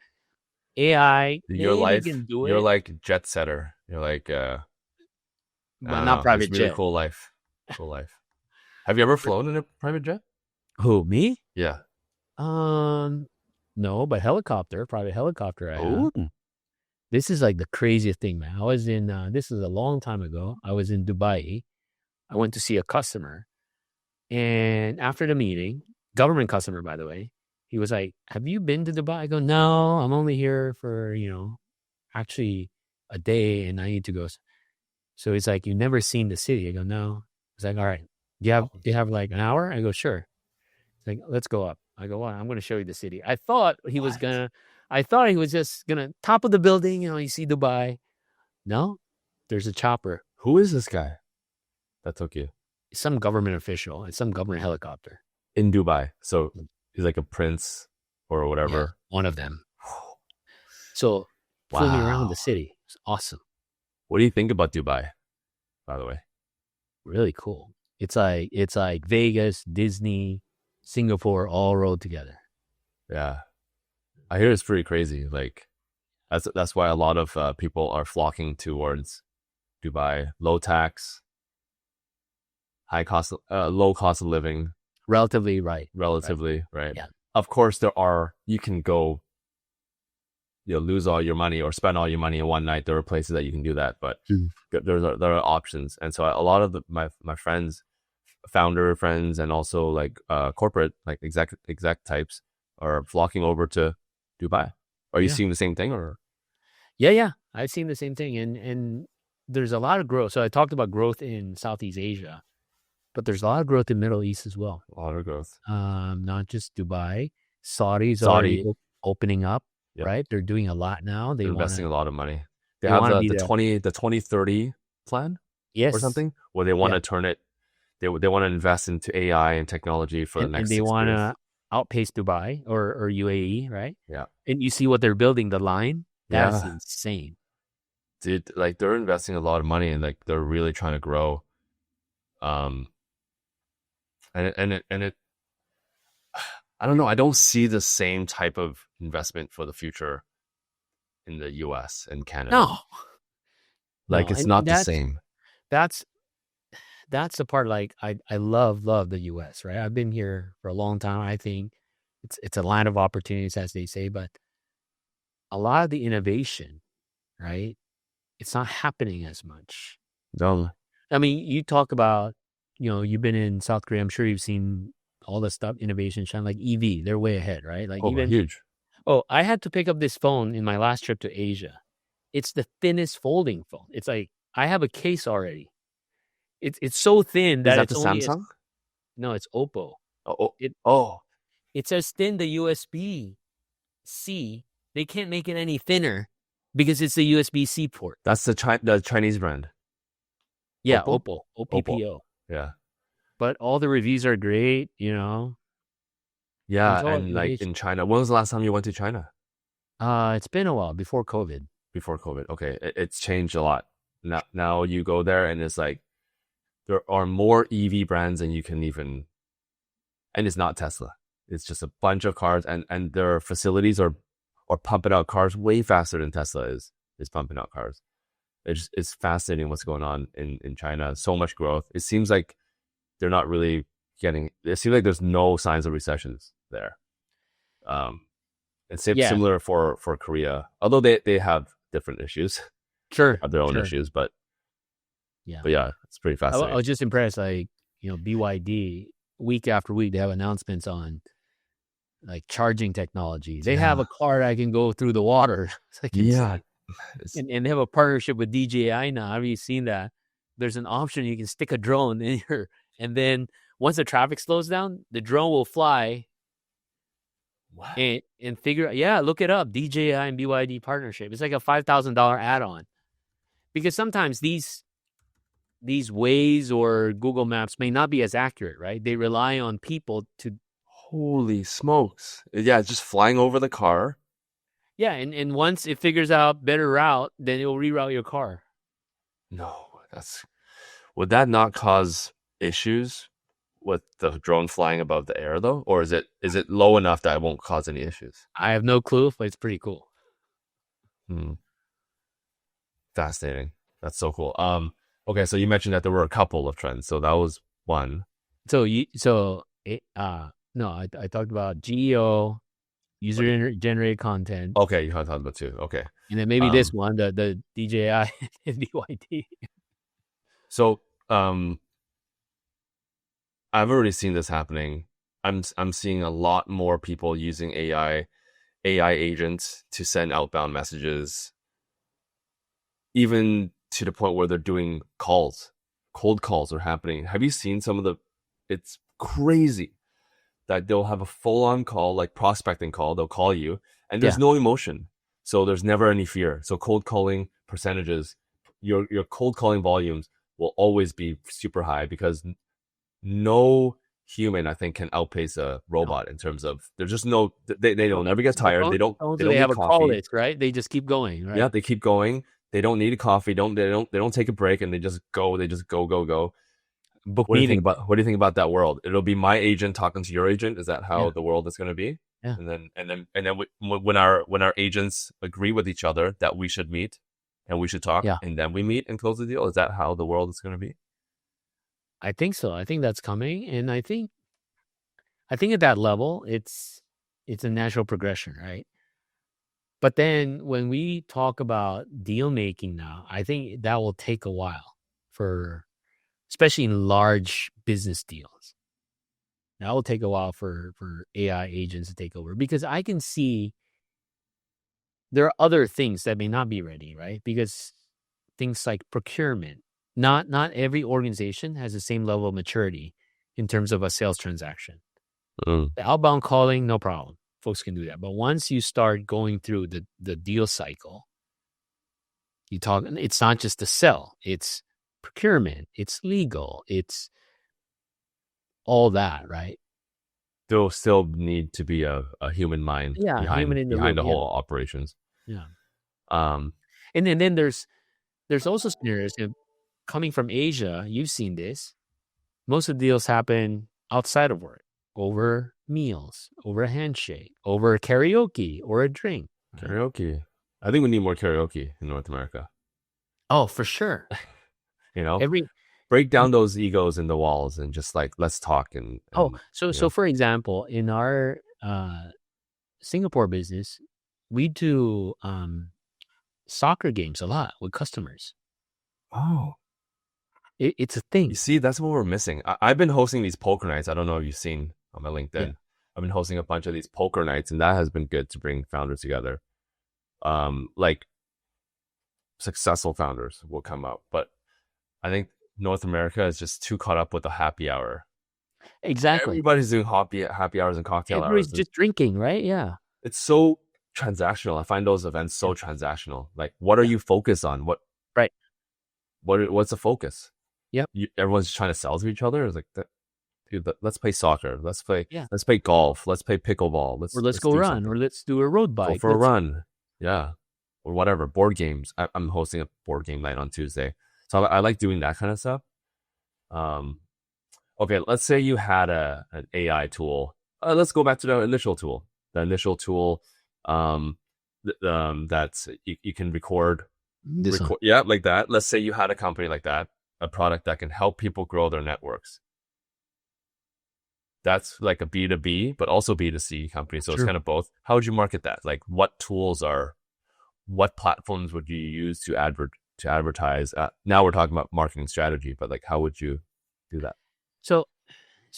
Speaker 1: AI
Speaker 2: Your
Speaker 1: maybe
Speaker 2: life,
Speaker 1: can do
Speaker 2: you're
Speaker 1: it,
Speaker 2: like jet setter. You're like I
Speaker 1: but
Speaker 2: don't
Speaker 1: not
Speaker 2: know. It's
Speaker 1: private
Speaker 2: really
Speaker 1: jet.
Speaker 2: cool life. Cool life. Have you ever flown in a private jet?
Speaker 1: Who, me?
Speaker 2: Yeah.
Speaker 1: Um, no, but helicopter, private helicopter. I have.
Speaker 2: Oh,
Speaker 1: This is like the craziest thing, man. I was in. This is a long time ago. I was in Dubai. I went to see a customer, and after the meeting, government customer, by the way, he was like, "Have you been to Dubai?" I go, "No, I'm only here for actually a day, and I need to go." So he's like, "You never seen the city?" I go, "No." He's like, "All right, do you have like an hour?" I go, "Sure." He's like, "Let's go up." I go, "Well, I'm going to show you the city."
Speaker 2: what?
Speaker 1: I thought he was just gonna top of the building. You see Dubai. No, there's a chopper,
Speaker 2: Who is this guy that took you
Speaker 1: some government official, and some government helicopter.
Speaker 2: in Dubai? So he's like a prince or
Speaker 1: Yeah,
Speaker 2: whatever.
Speaker 1: one of them. So flew me around
Speaker 2: Wow.
Speaker 1: the city. It's awesome,
Speaker 2: What do you think about Dubai, by the way?
Speaker 1: really cool. It's like Vegas, Disney, Singapore all rolled together.
Speaker 2: Yeah. I hear it's pretty crazy. Like that's why a lot of people are flocking towards Dubai. Low tax, low cost of living,
Speaker 1: Relatively, right. Right.
Speaker 2: relatively, right?
Speaker 1: Yeah.
Speaker 2: Of course, you can go, lose all your money or spend all your money in one night. There are places that you can do that, but
Speaker 1: Mm.
Speaker 2: there are options. And so a lot of my friends, founder friends, and also like corporate, like exec types are flocking over to Dubai. Are you
Speaker 1: Yeah.
Speaker 2: seeing the same thing or?
Speaker 1: Yeah. I've seen the same thing, and there's a lot of growth. So I talked about growth in Southeast Asia, but there's a lot of growth in Middle East as well.
Speaker 2: A lot of growth.
Speaker 1: Not just Dubai. Saudi's already
Speaker 2: Saudi,
Speaker 1: opening up,
Speaker 2: yep,
Speaker 1: right? They're doing a lot now. They
Speaker 2: they're
Speaker 1: want
Speaker 2: investing
Speaker 1: to
Speaker 2: a lot of money. They
Speaker 1: they
Speaker 2: have
Speaker 1: want to be
Speaker 2: the
Speaker 1: the
Speaker 2: 2030 plan or
Speaker 1: yes,
Speaker 2: something where they want
Speaker 1: yeah,
Speaker 2: to turn it. They want to invest into AI and technology for the
Speaker 1: and
Speaker 2: next
Speaker 1: they
Speaker 2: 6 years.
Speaker 1: want to outpace Dubai or UAE, right?
Speaker 2: Yeah,
Speaker 1: And you see what they're building, the line. That's
Speaker 2: yeah,
Speaker 1: insane.
Speaker 2: dude. Like they're investing a lot of money and like they're really trying to grow. Um, and it I don't know. I don't see the same type of investment for the future in the US and Canada.
Speaker 1: No,
Speaker 2: Like
Speaker 1: no,
Speaker 2: it's
Speaker 1: and
Speaker 2: not the same.
Speaker 1: that's that's the part. Like I love the U.S. Right. I've been here for a long time. I think it's a land of opportunities, as they say, but a lot of the innovation, right? It's not happening as much.
Speaker 2: No.
Speaker 1: I mean, you talk about, you've been in South Korea. I'm sure you've seen all the stuff, innovation, shine like EV. They're way ahead, right? Like
Speaker 2: Oh,
Speaker 1: even,
Speaker 2: huge.
Speaker 1: I had to pick up this phone in my last trip to Asia. It's the thinnest folding phone. It's like I have a case already. It's so thin
Speaker 2: Is
Speaker 1: that
Speaker 2: that the
Speaker 1: it's only
Speaker 2: Samsung?
Speaker 1: no, it's Oppo.
Speaker 2: Oh, oh,
Speaker 1: It
Speaker 2: oh,
Speaker 1: it's as thin the USB-C. They can't make it any thinner because it's a USB-C port.
Speaker 2: that's the Chinese brand.
Speaker 1: Yeah,
Speaker 2: Oppo?
Speaker 1: Oppo,
Speaker 2: Oppo.
Speaker 1: OPPO.
Speaker 2: Yeah.
Speaker 1: But all the reviews are great,
Speaker 2: Yeah,
Speaker 1: There's all
Speaker 2: and like
Speaker 1: innovation.
Speaker 2: in China. When was the last time you went to China?
Speaker 1: It's been a while before COVID.
Speaker 2: Before COVID. Okay, it's changed a lot. Now you go there and it's like there are more EV brands than you can even, and it's not Tesla. It's just a bunch of cars, and their facilities are pumping out cars way faster than Tesla is pumping out cars. It's fascinating what's going on in China. So much growth. It seems like they're not really getting. It seems like there's no signs of recessions there. It's
Speaker 1: Yeah,
Speaker 2: similar for Korea, although they have different issues,
Speaker 1: sure,
Speaker 2: have their own
Speaker 1: sure.
Speaker 2: issues, but
Speaker 1: Yeah.
Speaker 2: yeah, it's pretty
Speaker 1: I
Speaker 2: fascinating.
Speaker 1: was just impressed, like, BYD, week after week, they have announcements on like charging technology. They have
Speaker 2: Yeah,
Speaker 1: a car that can go through the water. It's like
Speaker 2: yeah,
Speaker 1: insane. And they have a partnership with DJI now. Have you seen that? There's an option you can stick a drone in here, and then once the traffic slows down, the drone will fly
Speaker 2: what?
Speaker 1: and figure. Yeah, look it up. DJI and BYD partnership. It's like a $5,000 add-on, because sometimes these Waze or Google Maps may not be as accurate, right? They rely on people to.
Speaker 2: Holy smokes! Yeah, it's just flying over the car.
Speaker 1: Yeah, and once it figures out better route, then it will reroute your car.
Speaker 2: No, would that not cause issues with the drone flying above the air though, or is it low enough that it won't cause any issues?
Speaker 1: I have no clue, but it's pretty cool.
Speaker 2: Hmm. Fascinating. That's so cool. Okay, so you mentioned that there were a couple of trends. So that was one.
Speaker 1: No, I talked about GEO, user generated content,
Speaker 2: Okay, you had talked about two. Okay.
Speaker 1: and then maybe this one, the DJI and BYD.
Speaker 2: So I've already seen this happening. I'm seeing a lot more people using AI agents to send outbound messages, even to the point where they're doing calls. Cold calls are happening. Have you seen some of the? It's crazy that they'll have a full-on call, like prospecting call. They'll call you, and there's
Speaker 1: Yeah.
Speaker 2: no emotion, so there's never any fear. So cold calling percentages, your cold calling volumes will always be super high because no human, I think, can outpace a robot in terms of there's just no they don't ever get tired. They don't
Speaker 1: They
Speaker 2: need
Speaker 1: have a call
Speaker 2: coffee.
Speaker 1: list, right? They just keep going, right?
Speaker 2: Yeah, they keep going. They don't need a coffee. They don't take a break, and they just go. They just go.
Speaker 1: Book
Speaker 2: What do you think
Speaker 1: meetings.
Speaker 2: about that world? It'll be my agent talking to your agent. Is that how
Speaker 1: Yeah,
Speaker 2: the world is going to be?
Speaker 1: yeah.
Speaker 2: And then when our agents agree with each other that we should meet and we should talk,
Speaker 1: Yeah.
Speaker 2: and then we meet and close the deal. Is that how the world is going to be?
Speaker 1: I think so. I think that's coming, and I think at that level, it's a natural progression, right? But then when we talk about deal making now, I think that will take a while for, especially in large business deals. That will take a while for AI agents to take over, because I can see there are other things that may not be ready, right? Because things like procurement, not every organization has the same level of maturity in terms of a sales transaction. The outbound calling, no problem. Folks can do that. But once you start going through the deal cycle, it's not just the sell, it's procurement, it's legal, it's all that, right?
Speaker 2: There'll still need to be a human mind
Speaker 1: Human in the
Speaker 2: behind
Speaker 1: loop.
Speaker 2: the whole operations.
Speaker 1: Yeah.
Speaker 2: Um,
Speaker 1: And then there's also scenarios coming from Asia. You've seen this. Most of the deals happen outside of work, over meals, over a handshake, over karaoke or a drink.
Speaker 2: Karaoke. I think we need more karaoke in North America.
Speaker 1: Oh, for sure.
Speaker 2: You know,
Speaker 1: Every
Speaker 2: break down those egos in the walls and just like let's talk and
Speaker 1: oh,
Speaker 2: and
Speaker 1: so
Speaker 2: you know.
Speaker 1: for example, in our Singapore business, we do soccer games a lot with customers.
Speaker 2: Oh,
Speaker 1: It's a
Speaker 2: you
Speaker 1: thing.
Speaker 2: see, that's what we're missing. I've been hosting these poker nights. I don't know if you've seen on my
Speaker 1: Yeah.
Speaker 2: LinkedIn. I've been hosting a bunch of these poker nights, and that has been good to bring founders together. Like successful founders will come up, but I think North America is just too caught up with the happy hour.
Speaker 1: Exactly.
Speaker 2: Everybody's doing happy hours and cocktail
Speaker 1: Everybody's
Speaker 2: hours, and
Speaker 1: just drinking, right? Yeah.
Speaker 2: it's so transactional. I find those events so
Speaker 1: Yeah.
Speaker 2: transactional. Like, what are
Speaker 1: Yeah.
Speaker 2: you focused on?
Speaker 1: Right.
Speaker 2: What's the focus?
Speaker 1: Yep.
Speaker 2: Everyone's just trying to sell to each other. It's like, dude, let's play soccer.
Speaker 1: Yeah.
Speaker 2: Let's play golf. Let's play pickleball.
Speaker 1: Or let's
Speaker 2: Let's
Speaker 1: go
Speaker 2: do
Speaker 1: run,
Speaker 2: something.
Speaker 1: or let's do a road
Speaker 2: Go
Speaker 1: bike.
Speaker 2: for a
Speaker 1: Let's
Speaker 2: run. Yeah, or whatever. Board games. I'm hosting a board game night on Tuesday, so I like doing that kind of stuff. Um, okay, let's say you had an AI tool. Let's go back to the initial tool. The initial tool, that's you can
Speaker 1: this one.
Speaker 2: yeah, like that. Let's say you had a company like that, a product that can help people grow their networks. That's like a B2B, but also B2C company. So it's
Speaker 1: True.
Speaker 2: kind of both. How would you market that? Like what platforms would you use to advertise? Now we're talking about marketing strategy, but like, how would you do that?
Speaker 1: So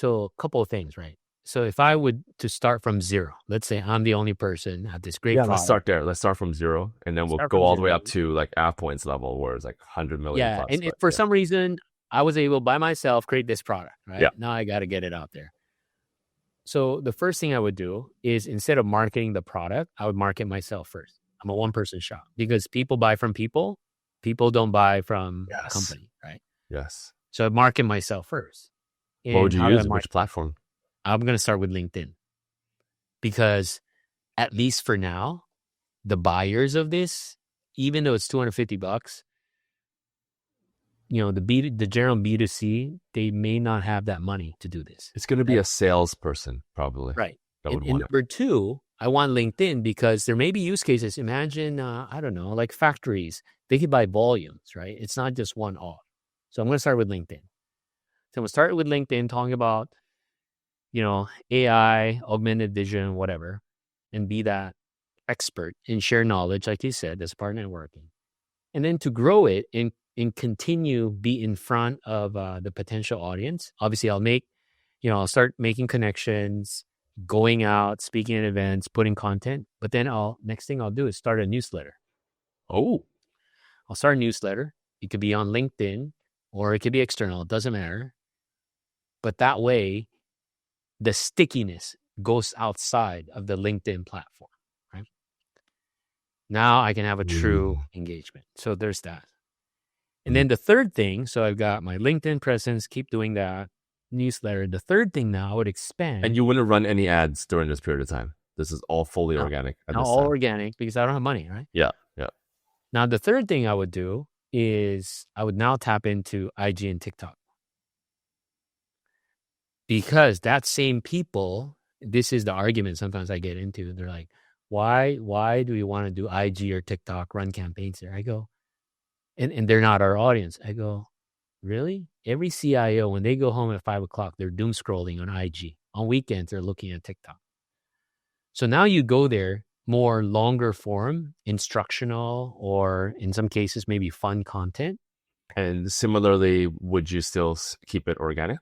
Speaker 1: a couple of things, right? So if I would to start from zero, let's say I'm the only person at this great
Speaker 2: Yeah,
Speaker 1: product.
Speaker 2: let's start there. Let's start from zero, and then we'll
Speaker 1: Start
Speaker 2: go
Speaker 1: from
Speaker 2: all the way
Speaker 1: zero.
Speaker 2: up to like AvePoint's level, where it's like 100 million
Speaker 1: Yeah,
Speaker 2: plus.
Speaker 1: and
Speaker 2: But
Speaker 1: for
Speaker 2: yeah,
Speaker 1: some reason, I was able by myself create this product, right?
Speaker 2: yeah,
Speaker 1: Now I got to get it out there. So the first thing I would do is instead of marketing the product, I would market myself first. I'm a one-person shop because people buy from people. People don't buy from a
Speaker 2: yes,
Speaker 1: company, right?
Speaker 2: yes.
Speaker 1: So I market myself first.
Speaker 2: What would
Speaker 1: And
Speaker 2: you
Speaker 1: how do I
Speaker 2: use?
Speaker 1: market?
Speaker 2: Which platform?
Speaker 1: I'm going to start with LinkedIn because at least for now, the buyers of this, even though it's $250, the general B2C, they may not have that money to do this.
Speaker 2: It's going to be a salesperson, probably.
Speaker 1: Right.
Speaker 2: That
Speaker 1: And
Speaker 2: would want it.
Speaker 1: number two, I want LinkedIn because there may be use cases. Imagine, I don't know, like factories, they could buy volumes, right? It's not just one off. So I'm going to start with LinkedIn. So I'm going to start with LinkedIn talking about, AI, augmented vision, whatever, and be that expert and share knowledge, like you said, as part of networking. And then to grow it and continue be in front of the potential audience. Obviously, I'll start making connections, going out, speaking at events, putting content. But then next thing I'll do is start a newsletter.
Speaker 2: Oh,
Speaker 1: I'll start a newsletter. It could be on LinkedIn or it could be external. It doesn't matter. But that way, the stickiness goes outside of the LinkedIn platform, right? Now I can have a true engagement. So there's that. And then the third thing, so I've got my LinkedIn presence, keep doing that, newsletter. The third thing now I would expand.
Speaker 2: And you wouldn't run any ads during this period of time. This is all fully
Speaker 1: No,
Speaker 2: organic at
Speaker 1: now
Speaker 2: this
Speaker 1: all
Speaker 2: time.
Speaker 1: organic because I don't have money, right?
Speaker 2: Yeah, yeah.
Speaker 1: Now the third thing I would do is I would now tap into IG and TikTok. Because that same people, this is the argument sometimes I get into. They're like, why do we want to do IG or TikTok, run campaigns there? I go, and they're not our audience. I go, really? Every CIO, when they go home at 5:00, they're doom scrolling on IG. On weekends, they're looking at TikTok. So now you go there, more longer form, instructional, or in some cases, maybe fun content.
Speaker 2: And similarly, would you still keep it organic?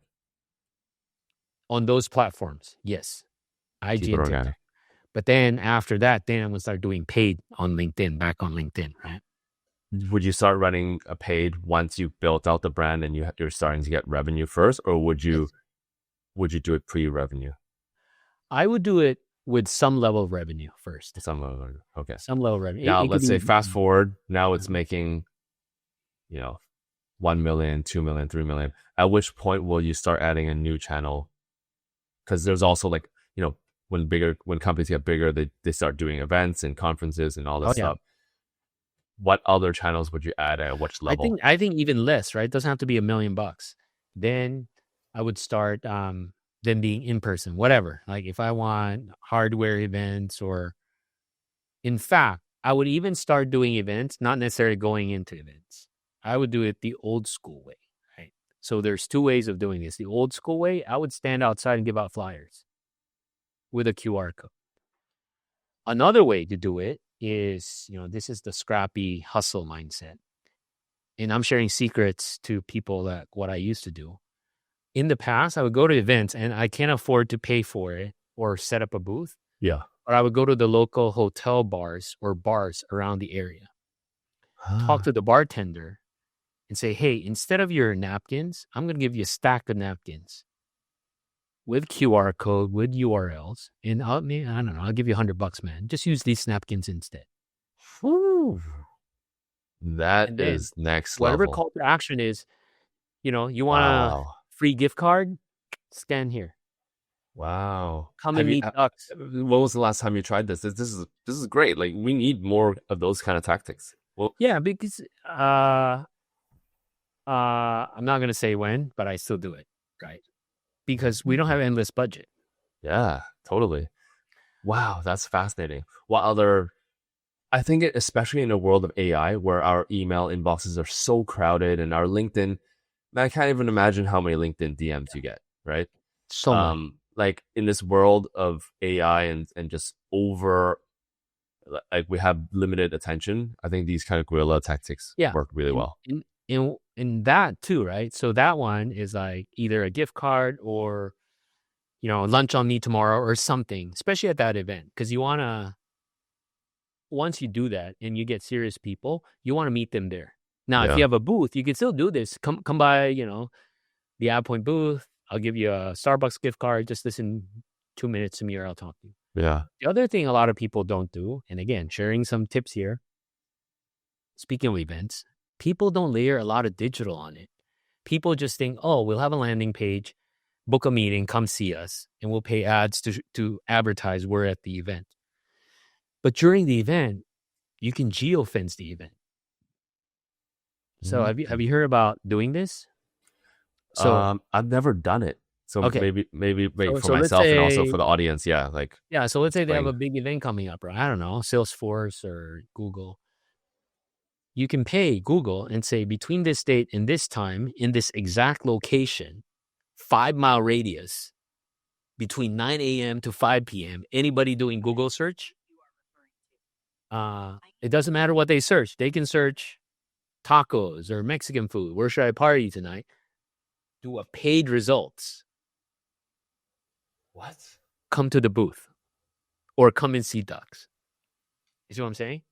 Speaker 1: On those platforms, yes. IG
Speaker 2: Keep it
Speaker 1: and
Speaker 2: organic.
Speaker 1: TikTok. But then after that, then I'm going to start doing paid on LinkedIn, back on LinkedIn, right?
Speaker 2: Would you start running a paid once you built out the brand and you're starting to get revenue first, or would you do it pre-revenue?
Speaker 1: I would do it with some level of revenue first.
Speaker 2: Some level, okay.
Speaker 1: Some level of revenue.
Speaker 2: Now let's say fast forward. Now it's making, 1 million, 2 million, 3 million. At which point will you start adding a new channel? Because there's also like, when companies get bigger, they start doing events and conferences and all this stuff. What other channels would you add at which level?
Speaker 1: I think even less, right? It doesn't have to be $1 million. Then I would start them being in person, whatever. Like if I want hardware events, or in fact, I would even start doing events, not necessarily going into events. I would do it the old school way, right? So there's two ways of doing this. The old school way, I would stand outside and give out flyers with a QR code. Another way to do it is, this is the scrappy hustle mindset. And I'm sharing secrets to people that what I used to do. In the past, I would go to events and I can't afford to pay for it or set up a booth.
Speaker 2: Yeah.
Speaker 1: Or I would go to the local hotel bars or bars around the area, talk to the bartender and say, hey, instead of your napkins, I'm going to give you a stack of napkins with QR code, with URLs. And I don't know, I'll give you $100, man. Just use these napkins instead.
Speaker 2: Whew. That is next level.
Speaker 1: Whatever call to action is, you want a free gift card, scan here.
Speaker 2: Wow.
Speaker 1: Come and meet Dux.
Speaker 2: What was the last time you tried this? This is great. Like, we need more of those kind of tactics. Well,
Speaker 1: yeah, because I'm not gonna say when, but I still do it, right? Because we don't have endless budget.
Speaker 2: Yeah, totally. Wow, that's fascinating. What other? I think especially in a world of AI, where our email inboxes are so crowded, and our LinkedIn, I can't even imagine how many LinkedIn DMs you get, right?
Speaker 1: So much.
Speaker 2: Like, in this world of AI and just like, we have limited attention, I think these kind of guerrilla tactics work really well.
Speaker 1: In that too, right? So that one is like either a gift card or, lunch on me tomorrow or something, especially at that event. Because you want to, once you do that and you get serious people, you want to meet them there. Now, if you have a booth, you can still do this. Come by, the AvePoint booth. I'll give you a Starbucks gift card. Just listen 2 minutes to me or I'll talk to you.
Speaker 2: Yeah.
Speaker 1: The other thing a lot of people don't do, and again, sharing some tips here. Speaking of events, people don't layer a lot of digital on it. People just think, oh, we'll have a landing page, book a meeting, come see us, and we'll pay ads to advertise we're at the event. But during the event, you can geofence the event. So have you heard about doing this?
Speaker 2: So I've never done it. So maybe for myself and also for the audience. Yeah.
Speaker 1: So let's say they have a big event coming up, right? I don't know, Salesforce or Google. You can pay Google and say between this date and this time in this exact location, 5-mile radius between 9 a.m. to 5 p.m. Anybody doing Google search? It doesn't matter what they search. They can search tacos or Mexican food. Where should I party tonight? Do a paid results.
Speaker 2: What?
Speaker 1: Come to the booth or come and see Dux. You see what I'm saying?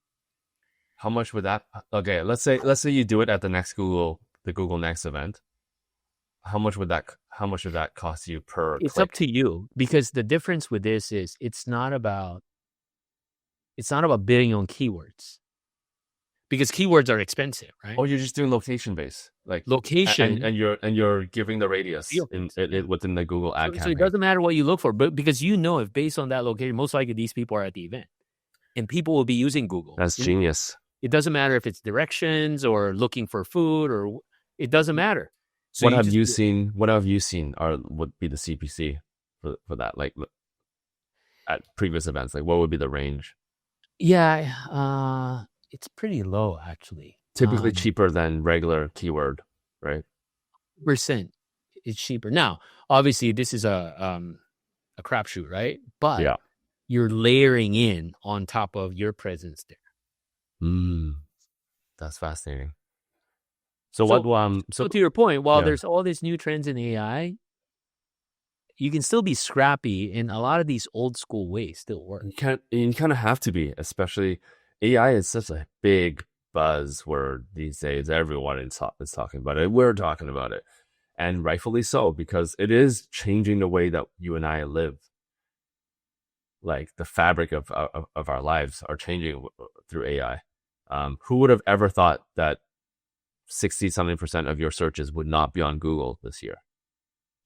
Speaker 2: How much would that? Okay, let's say you do it at the Google Next event. How much would that cost you per
Speaker 1: It's
Speaker 2: click?
Speaker 1: up to you, because the difference with this is it's not about bidding on keywords, because keywords are expensive, right?
Speaker 2: Oh, you're just doing location based, like
Speaker 1: location,
Speaker 2: and you're giving the radius within the Google ad campaign.
Speaker 1: So it doesn't matter what you look for, but because if based on that location, most likely these people are at the event, and people will be using Google.
Speaker 2: That's genius.
Speaker 1: It doesn't matter if it's directions or looking for food, or it doesn't matter. So
Speaker 2: what have you seen would be the CPC for that, like at previous events? Like, what would be the range?
Speaker 1: Yeah, it's pretty low actually.
Speaker 2: Typically cheaper than regular keyword, right?
Speaker 1: Percent, it's cheaper. Now, obviously, this is a crapshoot, right? But you're layering in on top of your presence there.
Speaker 2: That's fascinating. So
Speaker 1: to your point, while there's all these new trends in AI, you can still be scrappy, and a lot of these old school ways still work.
Speaker 2: You kind of have to be, especially AI is such a big buzzword these days. Everyone is talking about it. We're talking about it, and rightfully so, because it is changing the way that you and I live. Like, the fabric of our lives are changing through AI. Who would have ever thought that 60-something% of your searches would not be on Google this year?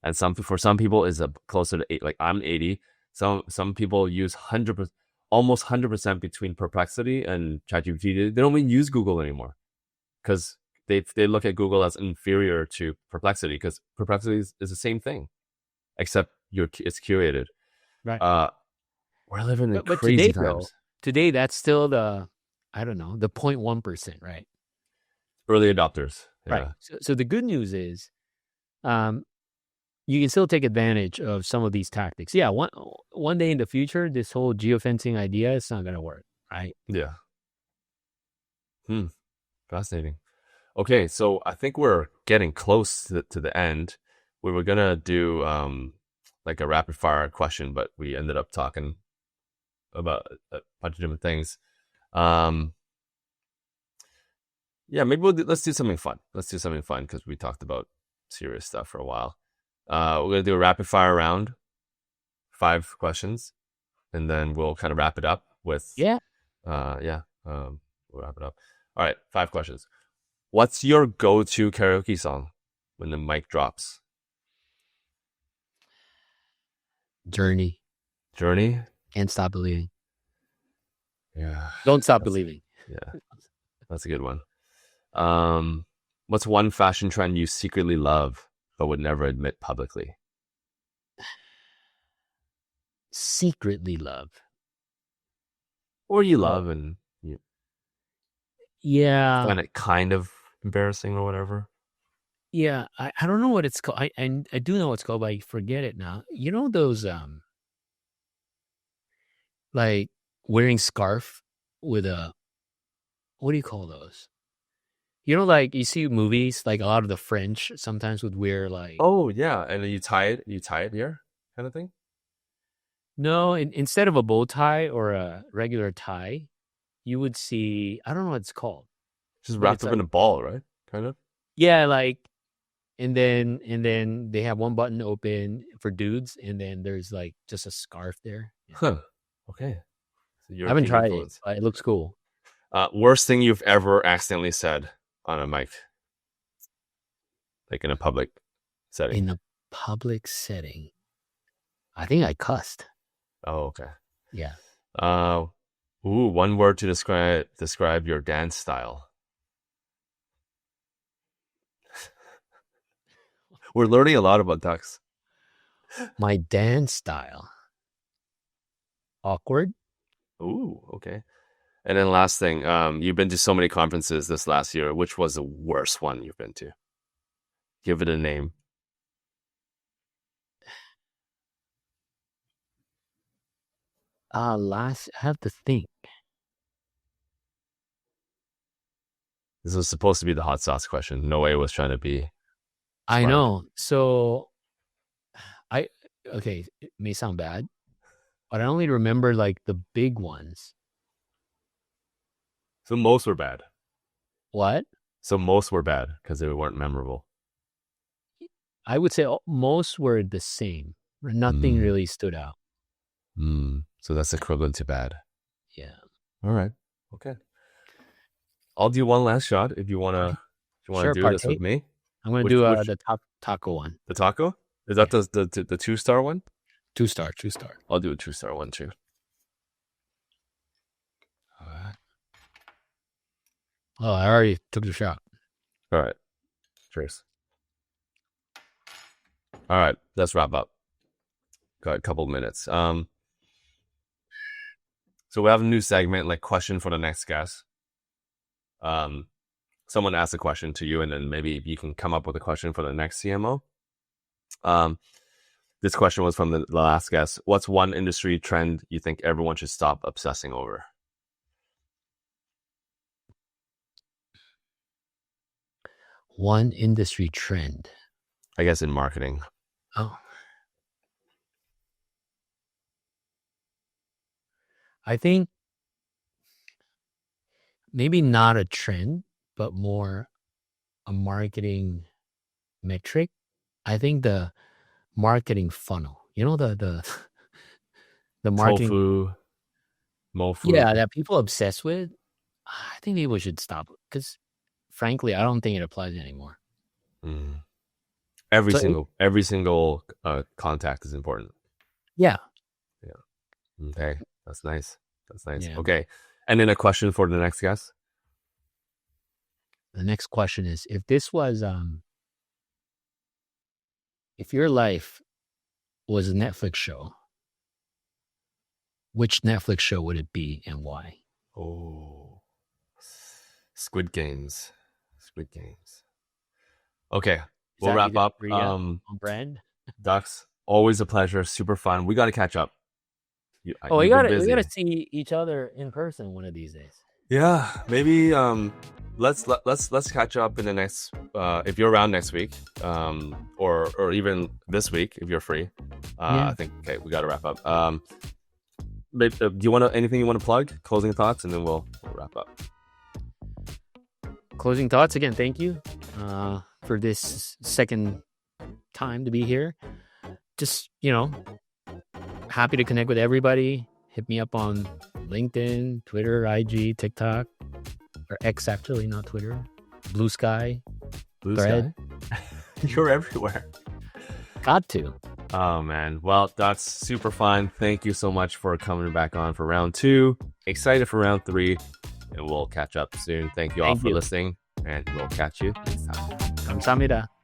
Speaker 2: And for some people is closer to 8. Like, I'm 80. Some people use 100%, almost 100% between Perplexity and ChatGPT. They don't even use Google anymore, because they look at Google as inferior to Perplexity, because Perplexity is the same thing, except it's curated.
Speaker 1: Right.
Speaker 2: We're living in crazy times.
Speaker 1: Today, that's still the I don't know, the 0.1%, right?
Speaker 2: Early adopters.
Speaker 1: Right.
Speaker 2: Yeah.
Speaker 1: So the good news is, um, you can still take advantage of some of these tactics. Yeah, one day in the future, this whole geofencing idea is not gonna work, right?
Speaker 2: Yeah. Fascinating. Okay, so I think we're getting close to the end. We were gonna do like a rapid fire question, but we ended up talking about a bunch of different things. Yeah, maybe let's do something fun. Let's do something fun because we talked about serious stuff for a while. We're gonna do a rapid fire round, 5 questions, and then we'll kind of wrap it up with
Speaker 1: Yeah.
Speaker 2: we'll wrap it up. All right, 5 questions. What's your go-to karaoke song when the mic drops?
Speaker 1: Journey.
Speaker 2: Journey?
Speaker 1: Can't stop believing.
Speaker 2: Yeah.
Speaker 1: Don't stop believing.
Speaker 2: Yeah, that's a good one. What's one fashion trend you secretly love but would never admit publicly?
Speaker 1: Secretly love.
Speaker 2: Or you
Speaker 1: Oh,
Speaker 2: love and you
Speaker 1: yeah.
Speaker 2: find it kind of embarrassing or whatever?
Speaker 1: Yeah. I don't know what it's called. I do know what it's called, but I forget it now. You know those like wearing scarf with a, what do you call those? You know, like you see movies, like a lot of the French sometimes would wear like,
Speaker 2: Oh yeah, and then you tie it here, kind of thing.
Speaker 1: no, instead of a bow tie or a regular tie, you would see, I don't know what it's called,
Speaker 2: Just
Speaker 1: but
Speaker 2: wrapped
Speaker 1: it's
Speaker 2: up in
Speaker 1: like,
Speaker 2: a ball, right? Kind of.
Speaker 1: yeah, like, and then they have one button open for dudes, and then there's like just a scarf there. Yeah.
Speaker 2: Huh. Okay. So
Speaker 1: I haven't
Speaker 2: European
Speaker 1: tried it,
Speaker 2: influence.
Speaker 1: but it looks cool.
Speaker 2: Worst thing you've ever accidentally said on a mic, like in a public setting.
Speaker 1: In a public setting, I think I cussed.
Speaker 2: Oh, okay.
Speaker 1: Yeah.
Speaker 2: One word to describe your dance style. We're learning a lot about ducks.
Speaker 1: My dance style. Awkward.
Speaker 2: Ooh, okay. And then last thing, you've been to so many conferences this last year. Which was the worst one you've been to? Give it a name.
Speaker 1: I have to think.
Speaker 2: This was supposed to be the hot sauce question. No way was trying to be
Speaker 1: I
Speaker 2: smart.
Speaker 1: know. So okay, it may sound bad, but I only remember like the big ones.
Speaker 2: So most were bad.
Speaker 1: What?
Speaker 2: So most were bad because they weren't memorable.
Speaker 1: I would say most were the same. Nothing really stood out.
Speaker 2: So that's equivalent to bad.
Speaker 1: Yeah.
Speaker 2: All right. Okay. I'll do one last shot if you wanna
Speaker 1: Sure,
Speaker 2: do this
Speaker 1: partake.
Speaker 2: with me.
Speaker 1: I'm gonna
Speaker 2: Which
Speaker 1: do the taco one.
Speaker 2: the taco? Is that the 2-star one?
Speaker 1: 2-star.
Speaker 2: I'll do a 2-star one too.
Speaker 1: All right. Oh, I already took the shot.
Speaker 2: All right. Cheers. All right, let's wrap up. Got a couple of minutes. So we have a new segment, like question for the next guest. Someone asks a question to you, and then maybe you can come up with a question for the next CMO. This question was from the last guest. What's one industry trend you think everyone should stop obsessing over?
Speaker 1: One industry trend.
Speaker 2: I guess in marketing.
Speaker 1: Oh. I think maybe not a trend, but more a marketing metric. I think the marketing funnel. You know, the marketing.
Speaker 2: Tofu, mofu.
Speaker 1: Yeah, that people obsess with. I think people should stop because, frankly, I don't think it applies anymore.
Speaker 2: Every single contact is important.
Speaker 1: Yeah.
Speaker 2: Okay, that's nice.
Speaker 1: Yeah.
Speaker 2: Okay, and then a question for the next guest.
Speaker 1: The next question is, if this was if your life was a Netflix show, which Netflix show would it be and why?
Speaker 2: Oh, Squid Games. Squid Games. Okay,
Speaker 1: Is
Speaker 2: we'll
Speaker 1: that
Speaker 2: wrap up.
Speaker 1: on brand?
Speaker 2: Dux, always a pleasure. Super fun. We got to catch up.
Speaker 1: Oh, we
Speaker 2: You've been
Speaker 1: gotta
Speaker 2: busy.
Speaker 1: see each other in person one of these days.
Speaker 2: Yeah, maybe let's catch up in the next if you're around next week, or even this week if you're free. I think okay, we got to wrap up. Do you want anything you want to plug? Closing thoughts, and then we'll wrap up.
Speaker 1: Closing thoughts again. Thank you for this second time to be here. Just happy to connect with everybody. Hit me up on LinkedIn, Twitter, IG, TikTok, or X actually, not Twitter. Blue Sky. Thread.
Speaker 2: Sky? You're everywhere.
Speaker 1: Got to.
Speaker 2: Oh man. Well, that's super fun. Thank you so much for coming back on for round 2. Excited for round 3. And we'll catch up soon. Thank you all for listening. And we'll catch you next time.
Speaker 1: 감사합니다.